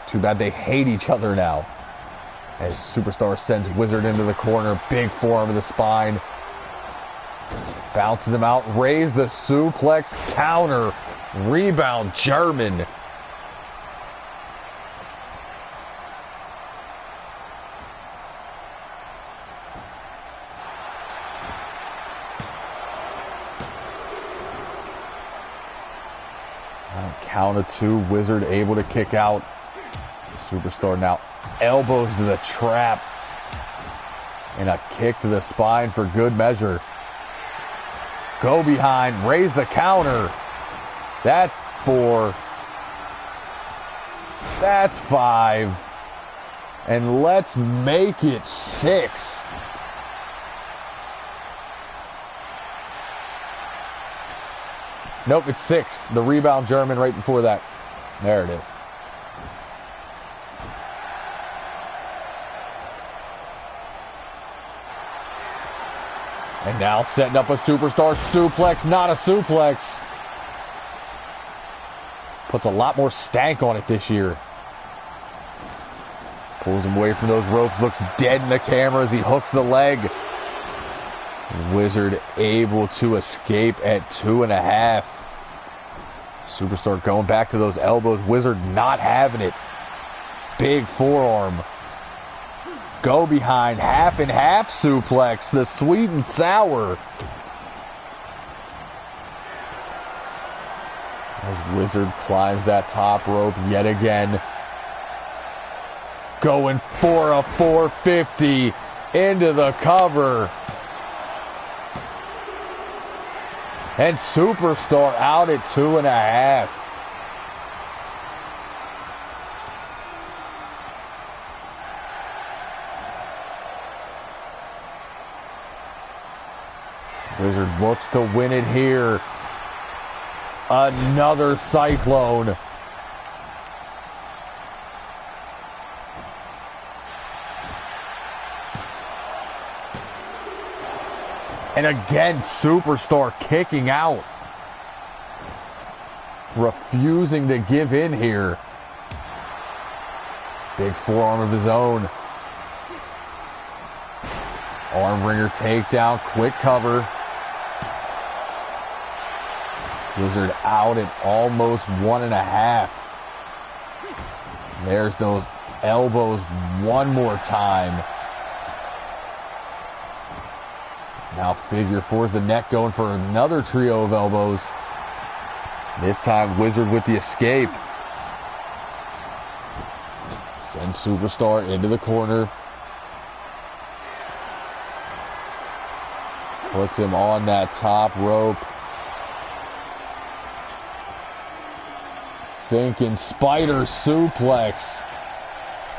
Too bad they hate each other now. As Superstar sends Wizard into the corner. Big forearm to the spine. Bounces him out. Raise the suplex counter. Rebound German. Count of 2. Wizard able to kick out. Superstar now elbows to the trap. And a kick to the spine for good measure. Go behind. Raise the counter. That's 4. That's 5. And let's make it 6. Nope, it's 6. The rebound German right before that. There it is. And now setting up a Superstar suplex, not a suplex. Puts a lot more stank on it this year. Pulls him away from those ropes, looks dead in the camera as he hooks the leg. Wizard able to escape at 2.5. Superstar going back to those elbows. Wizard not having it. Big forearm. Go behind. Half and half suplex. The sweet and sour. As Wizard climbs that top rope yet again. going for a 450 into the cover. And Superstar out at 2.5. Wizard looks to win it here. Another Cyclone. And again, Superstar kicking out. Refusing to give in here. Big forearm of his own. Arm wringer takedown, quick cover. Wizard out at almost 1.5. There's those elbows one more time. Now figure four's the neck, going for another trio of elbows. This time Wizard with the escape. Sends Superstar into the corner. Puts him on that top rope. Thinking spider suplex.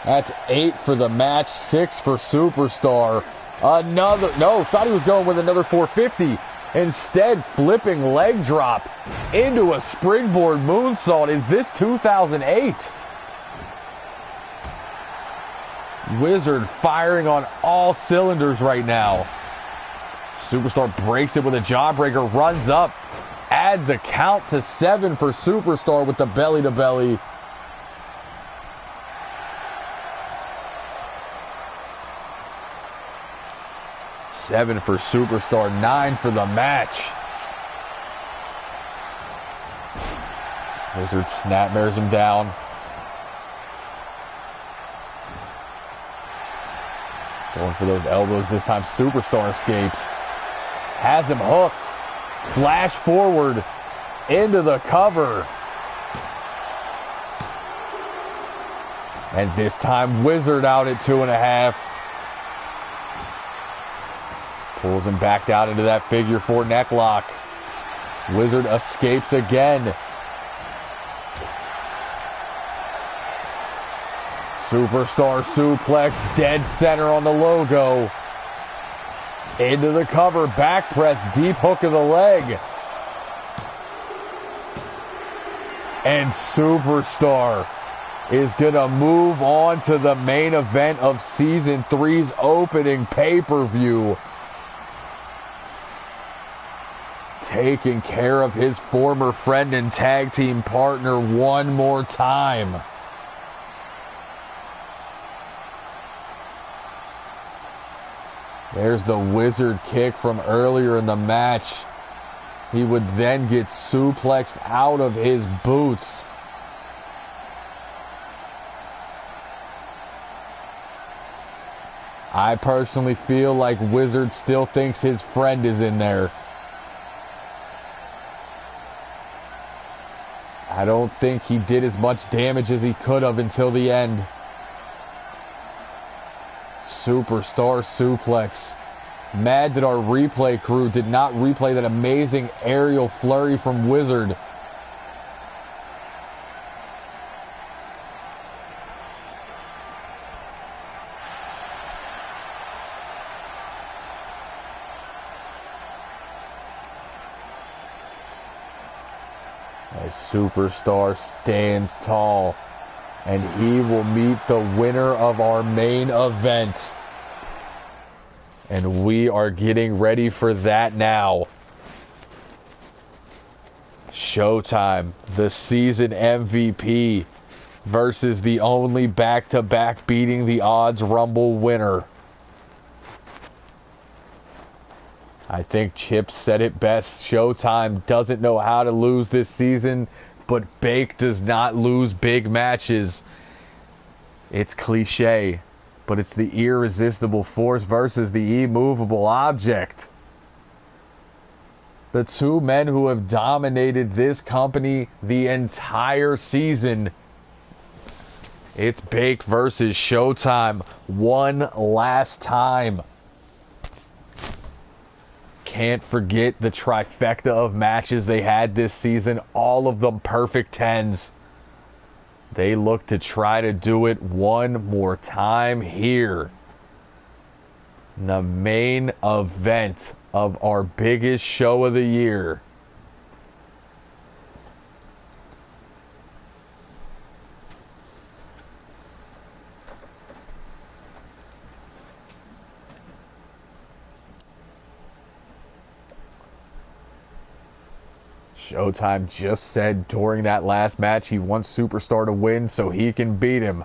That's 8 for the match, 6 for Superstar. Another, no, thought he was going with another 450. Instead, flipping leg drop into a springboard moonsault. Is this 2008? Wizard firing on all cylinders right now. Superstar breaks it with a jawbreaker, runs up. Add the count to 7 for Superstar with the belly-to-belly. Seven for Superstar, 9 for the match. Wizard snapmares him down. Going for those elbows this time. Superstar escapes. Has him hooked. Flash forward into the cover. And this time Wizard out at 2.5. Pulls him back down into that figure 4 neck lock. Wizard escapes again. Superstar suplex, dead center on the logo. Into the cover, back press, deep hook of the leg. And Superstar is going to move on to the main event of Season 3's opening pay-per-view. Taking care of his former friend and tag team partner one more time. There's the Wizard kick from earlier in the match. He would then get suplexed out of his boots. I personally feel like Wizard still thinks his friend is in there. I don't think he did as much damage as he could have until the end. Superstar suplex. Mad that our replay crew did not replay that amazing aerial flurry from Wizard. As Superstar stands tall, and he will meet the winner of our main event. And we are getting ready for that now. Showtime, the season MVP versus the only back-to-back beating the odds Rumble winner. I think Chip said it best. Showtime doesn't know how to lose this season, but Bake does not lose big matches. It's cliche, but it's the irresistible force versus the immovable object. The two men who have dominated this company the entire season. It's Bake versus Showtime one last time. Can't forget the trifecta of matches they had this season, all of them perfect 10s. They look to try to do it one more time here. The main event of our biggest show of the year. Showtime just said during that last match he wants Superstar to win so he can beat him.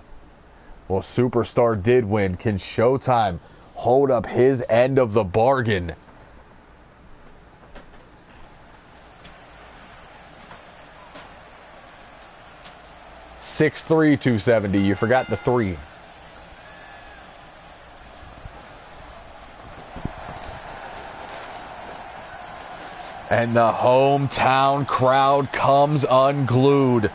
Well, Superstar did win. Can Showtime hold up his end of the bargain? (6'3", 270. You forgot the 3. And the hometown crowd comes unglued.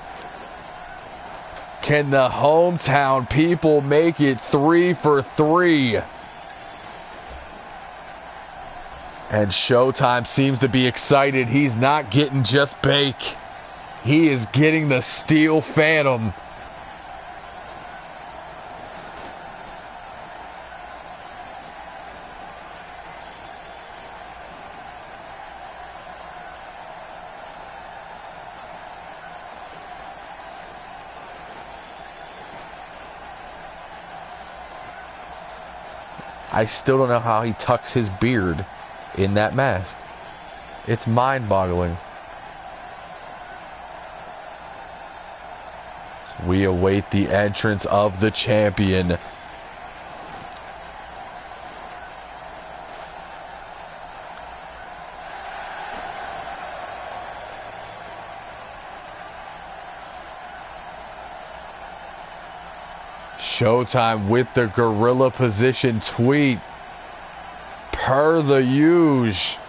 Can the hometown people make it 3 for 3? And Showtime seems to be excited. He's not getting just Bake. He is getting the Steel Phantom. I still don't know how he tucks his beard in that mask. It's mind-boggling. We await the entrance of the champion. Showtime with the gorilla position tweet. Per the usual.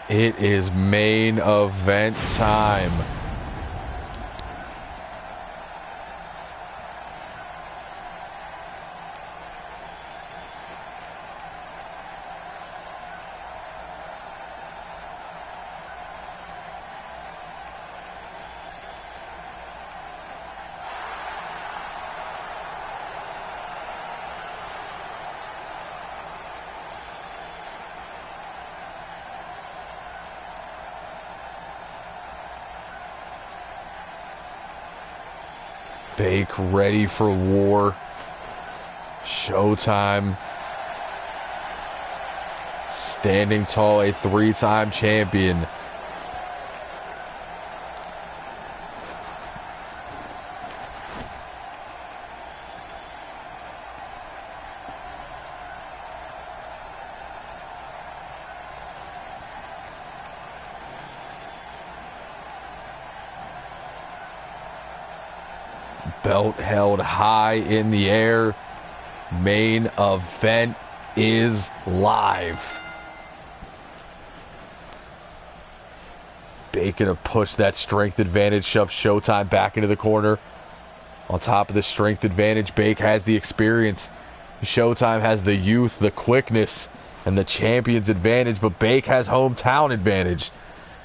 It is main event time. Bake ready for war. Showtime. Standing tall, a 3-time champion. Belt held high in the air. Main event is live. Bake gonna push that strength advantage, shove Showtime back into the corner. On top of the strength advantage, Bake has the experience. Showtime has the youth, the quickness, and the champion's advantage, but Bake has hometown advantage.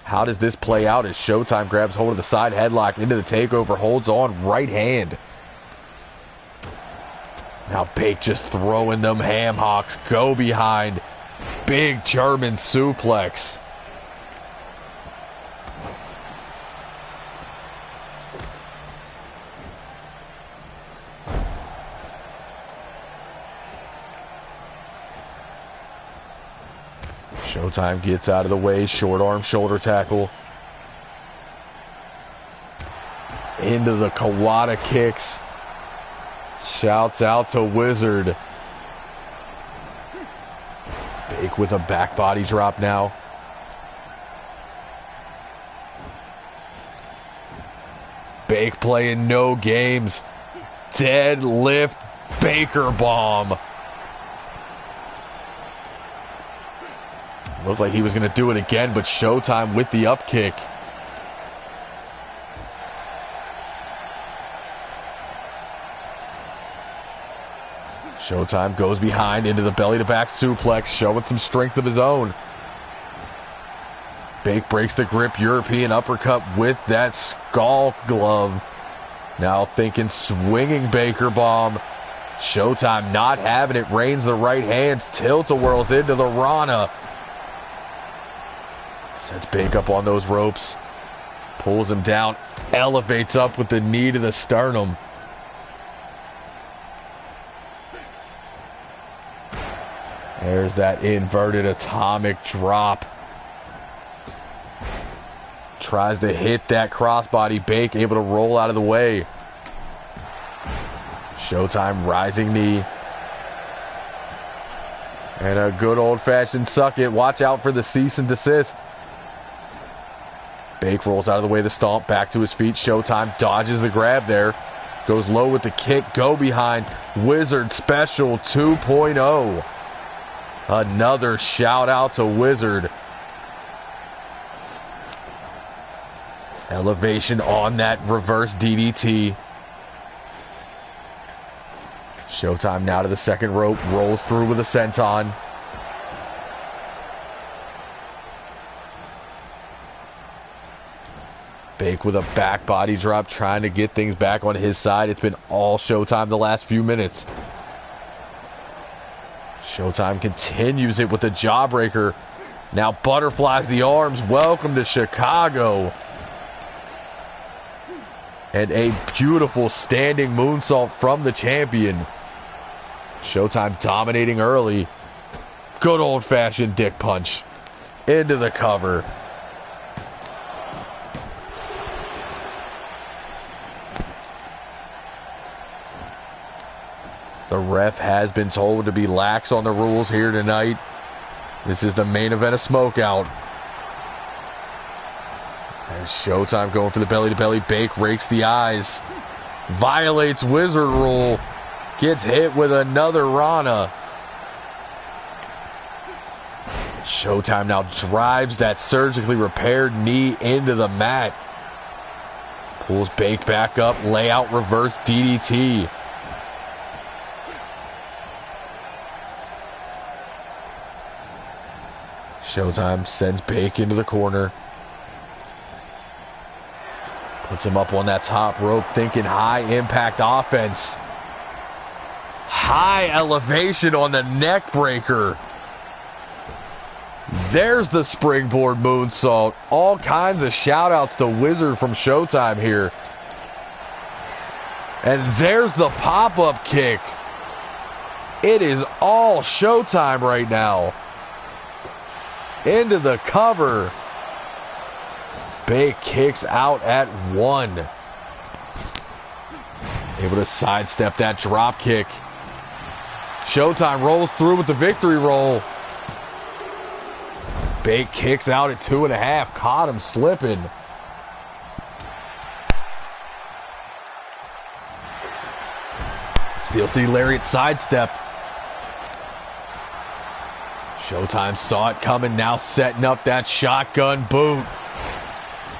How does this play out as Showtime grabs hold of the side headlock into the takeover, holds on right hand. Now Bake just throwing them ham hocks. Go behind. big German suplex. Showtime gets out of the way. Short arm shoulder tackle. Into the Kawada kicks. Shouts out to Wizard. Bake with a back body drop now. Bake playing no games. Deadlift Baker bomb. Looks like he was going to do it again, but Showtime with the up kick. Showtime goes behind into the belly-to-back suplex, showing some strength of his own. Bake breaks the grip, European uppercut with that skull glove. Now thinking swinging Baker bomb. Showtime not having it, rains the right hand, tilt-a-whirls into the Rana. Sets Bake up on those ropes. Pulls him down, elevates up with the knee to the sternum. There's that inverted atomic drop. Tries to hit that crossbody. Bake able to roll out of the way. Showtime rising knee. And a good old-fashioned suck it. Watch out for the cease and desist. Bake rolls out of the way of the stomp. Back to his feet. Showtime dodges the grab there. Goes low with the kick. Go behind. Wizard Special 2.0. Another shout out to Wizard. Elevation on that reverse DDT. Showtime now to the second rope. Rolls through with a senton. Bake with a back body drop, trying to get things back on his side. It's been all Showtime the last few minutes. Showtime continues it with the jawbreaker. Now butterflies the arms. Welcome to Chicago. And a beautiful standing moonsault from the champion. Showtime dominating early. Good old-fashioned dick punch. Into the cover. The ref has been told to be lax on the rules here tonight. This is the main event of Smoke Out. As Showtime going for the belly-to-belly. Bake rakes the eyes. Violates Wizard rule. Gets hit with another Rana. Showtime now drives that surgically repaired knee into the mat. Pulls Bake back up. Layout reverse DDT. Showtime sends Bake into the corner. Puts him up on that top rope, thinking high impact offense. High elevation on the neck breaker. There's the springboard moonsault. All kinds of shout outs to Wizard from Showtime here. And there's the pop-up kick. It is all Showtime right now. Into the cover. Bake kicks out at 1. Able to sidestep that drop kick. Showtime rolls through with the victory roll. Bake kicks out at 2.5. Caught him slipping. Steel City Lariat sidestep. Showtime saw it coming, now setting up that shotgun boot.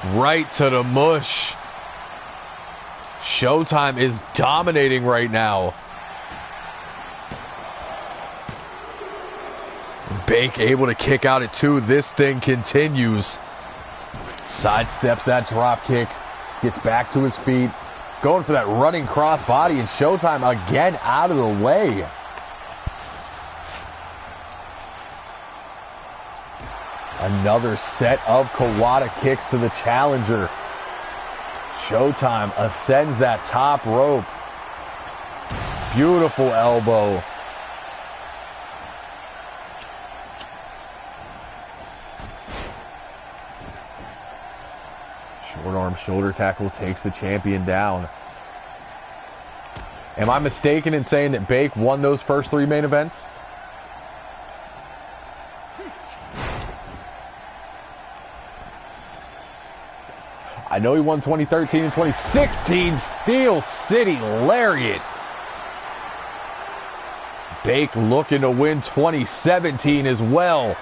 Right to the mush. Showtime is dominating right now. Bake able to kick out at 2. This thing continues. Sidesteps that drop kick. Gets back to his feet. Going for that running cross body, and Showtime again out of the way. Another set of Kawada kicks to the challenger. Showtime ascends that top rope. Beautiful elbow. Short arm shoulder tackle takes the champion down. Am I mistaken in saying that Bake won those first 3 main events? I know he won 2013 and 2016. Steel City Lariat. Bake looking to win 2017 as well.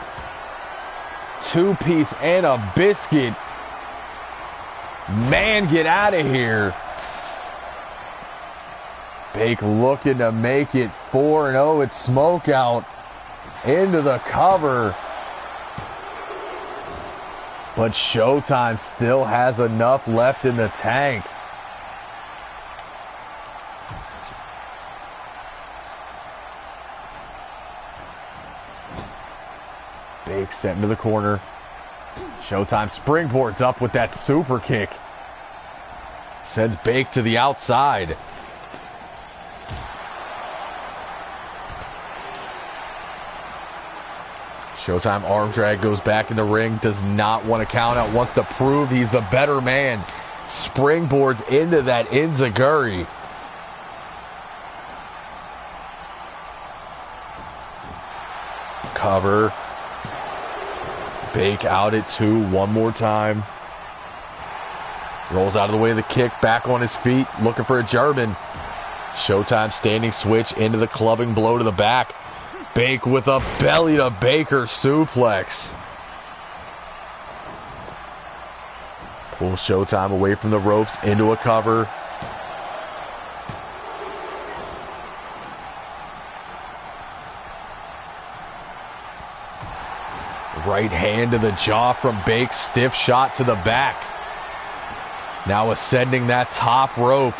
2-piece and a biscuit. Man, get out of here. Bake looking to make it 4-0 at Smoke Out. Into the cover. But Showtime still has enough left in the tank. Bake sent into the corner. Showtime springboards up with that super kick. Sends Bake to the outside. Showtime arm drag, goes back in the ring, does not want to count out, wants to prove he's the better man. Springboards into that enziguri. Cover. Bake out at 2 one more time. Rolls out of the way of the kick, back on his feet, looking for a German. Showtime standing switch into the clubbing blow to the back. Bake with a belly to Baker suplex. Pulls Showtime away from the ropes into a cover. Right hand to the jaw from Bake, stiff shot to the back. Now ascending that top rope.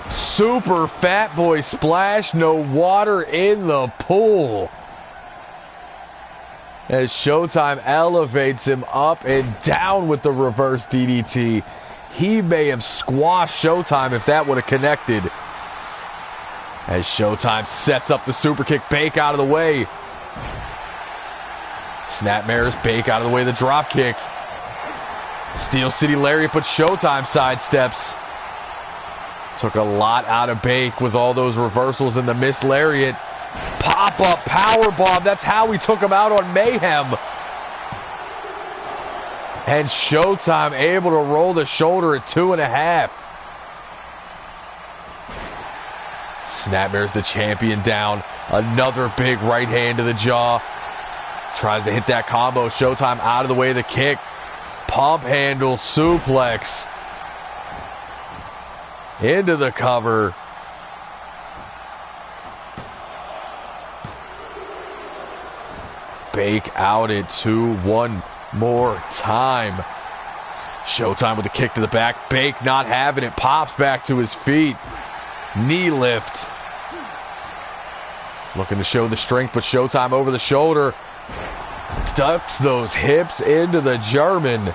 Super Fat Boy splash, no water in the pool. As Showtime elevates him up and down with the reverse DDT. He may have squashed Showtime if that would have connected. As Showtime sets up the super kick, Bake out of the way. Snapmares, Bake out of the way of the drop kick. Steel City Lariat, but Showtime sidesteps. Took a lot out of Bake with all those reversals and the missed lariat. Pop-up powerbomb. That's how we took him out on Mayhem. And Showtime able to roll the shoulder at 2.5. Snapmares the champion down. Another big right hand to the jaw. Tries to hit that combo. Showtime out of the way of the kick. Pump handle suplex. Into the cover. Bake out at 2 one more time. Showtime with a kick to the back. Bake not having it. Pops back to his feet. Knee lift. Looking to show the strength, but Showtime over the shoulder. Ducks those hips into the German.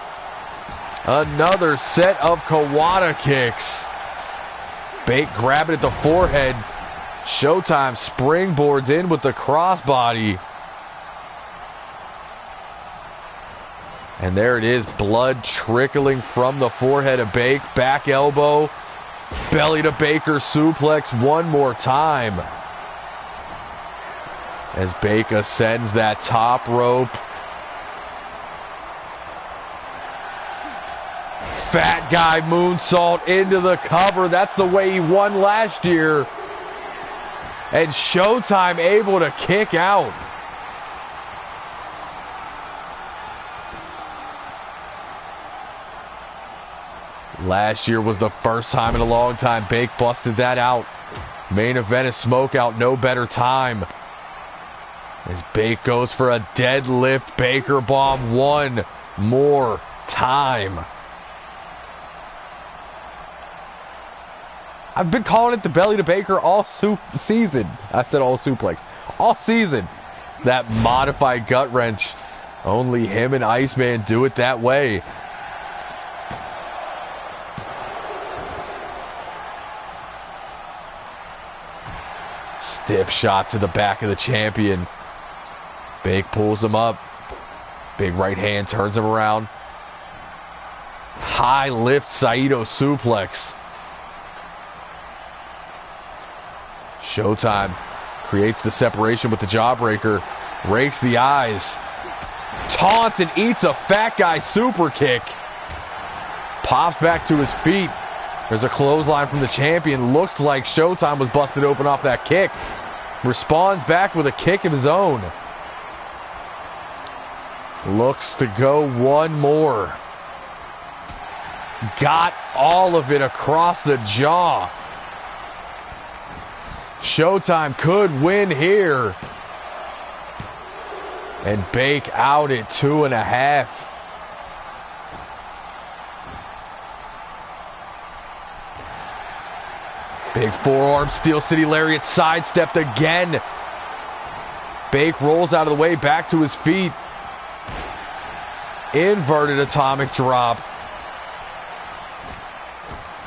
Another set of Kawada kicks. Bake grabbing at the forehead. Showtime springboards in with the crossbody. And there it is, blood trickling from the forehead of Bake. Back elbow. Belly to Baker suplex one more time. As Bake ascends that top rope. Fat guy moonsault into the cover. That's the way he won last year. And Showtime able to kick out. Last year was the first time in a long time Bake busted that out. Main event is Smoke Out, no better time. As Bake goes for a deadlift Baker bomb one more time. I've been calling it the belly to Baker all season. I said all suplex. All season. That modified gut wrench. Only him and Iceman do it that way. Stiff shot to the back of the champion. Bake pulls him up. Big right hand turns him around. High lift Saito suplex. Showtime creates the separation with the jawbreaker. Rakes the eyes. Taunts and eats a fat guy super kick. Pops back to his feet. There's a clothesline from the champion. Looks like Showtime was busted open off that kick. Responds back with a kick of his own. Looks to go one more. Got all of it across the jaw. Showtime could win here. And Bake out at 2.5. Big forearm, Steel City Lariat sidestepped again. Bake rolls out of the way, back to his feet. Inverted atomic drop.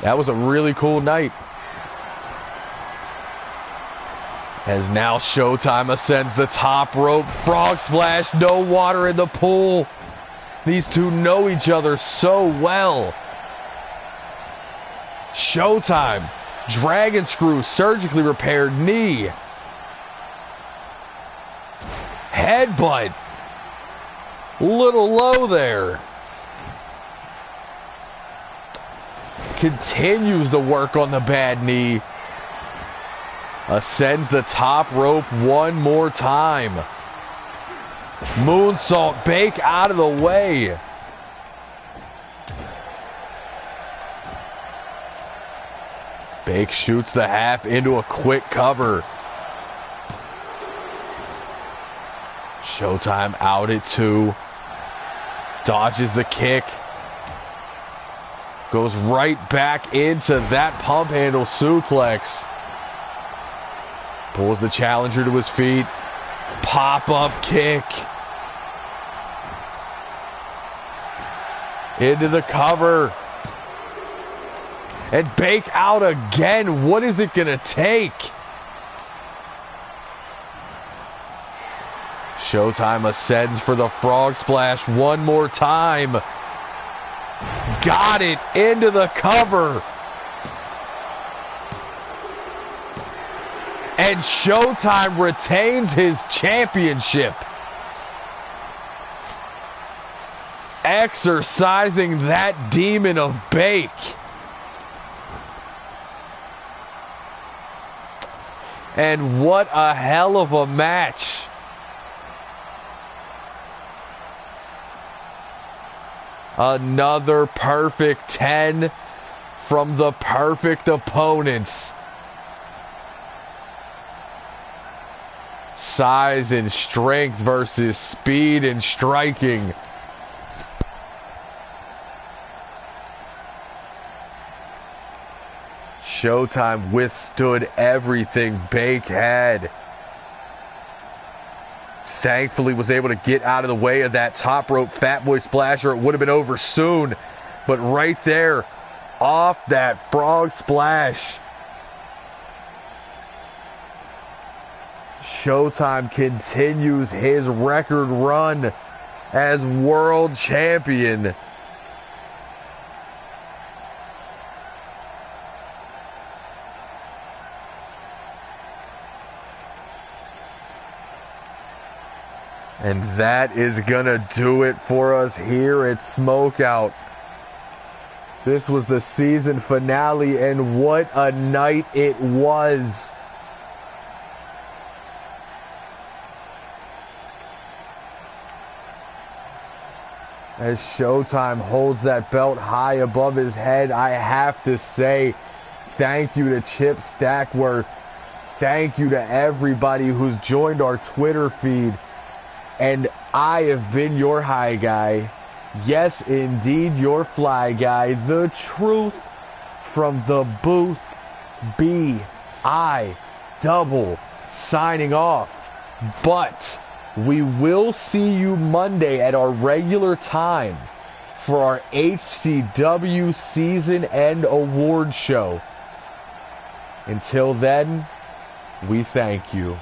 That was a really cool night. As now Showtime ascends the top rope. Frog splash, no water in the pool. These two know each other so well. Showtime, dragon screw, surgically repaired knee. Headbutt. Little low there. Continues to work on the bad knee. Ascends the top rope one more time. Moonsault, Bake out of the way. Bake shoots the half into a quick cover. Showtime out at 2. Dodges the kick. Goes right back into that pump handle suplex. Pulls the challenger to his feet. Pop-up kick. Into the cover. And Bake out again. What is it going to take? Showtime ascends for the frog splash one more time. Got it into the cover. And Showtime retains his championship. Exercising that demon of Bake. And what a hell of a match. Another perfect 10 from the perfect opponents. Size and strength versus speed and striking. Showtime withstood everything Bake had. Thankfully was able to get out of the way of that top rope Fat Boy Splash, or it would have been over soon. But right there, off that frog splash, Showtime continues his record run as world champion. And that is gonna do it for us here at Smoke Out. This was the season finale, and what a night it was. As Showtime holds that belt high above his head, I have to say thank you to Chip Stackworth. Thank you to everybody who's joined our Twitter feed. And I have been your high guy. Yes, indeed, your fly guy. The truth from the booth. B-I double signing off. But We will see you Monday at our regular time for our HCW Season End Award Show. Until then, we thank you.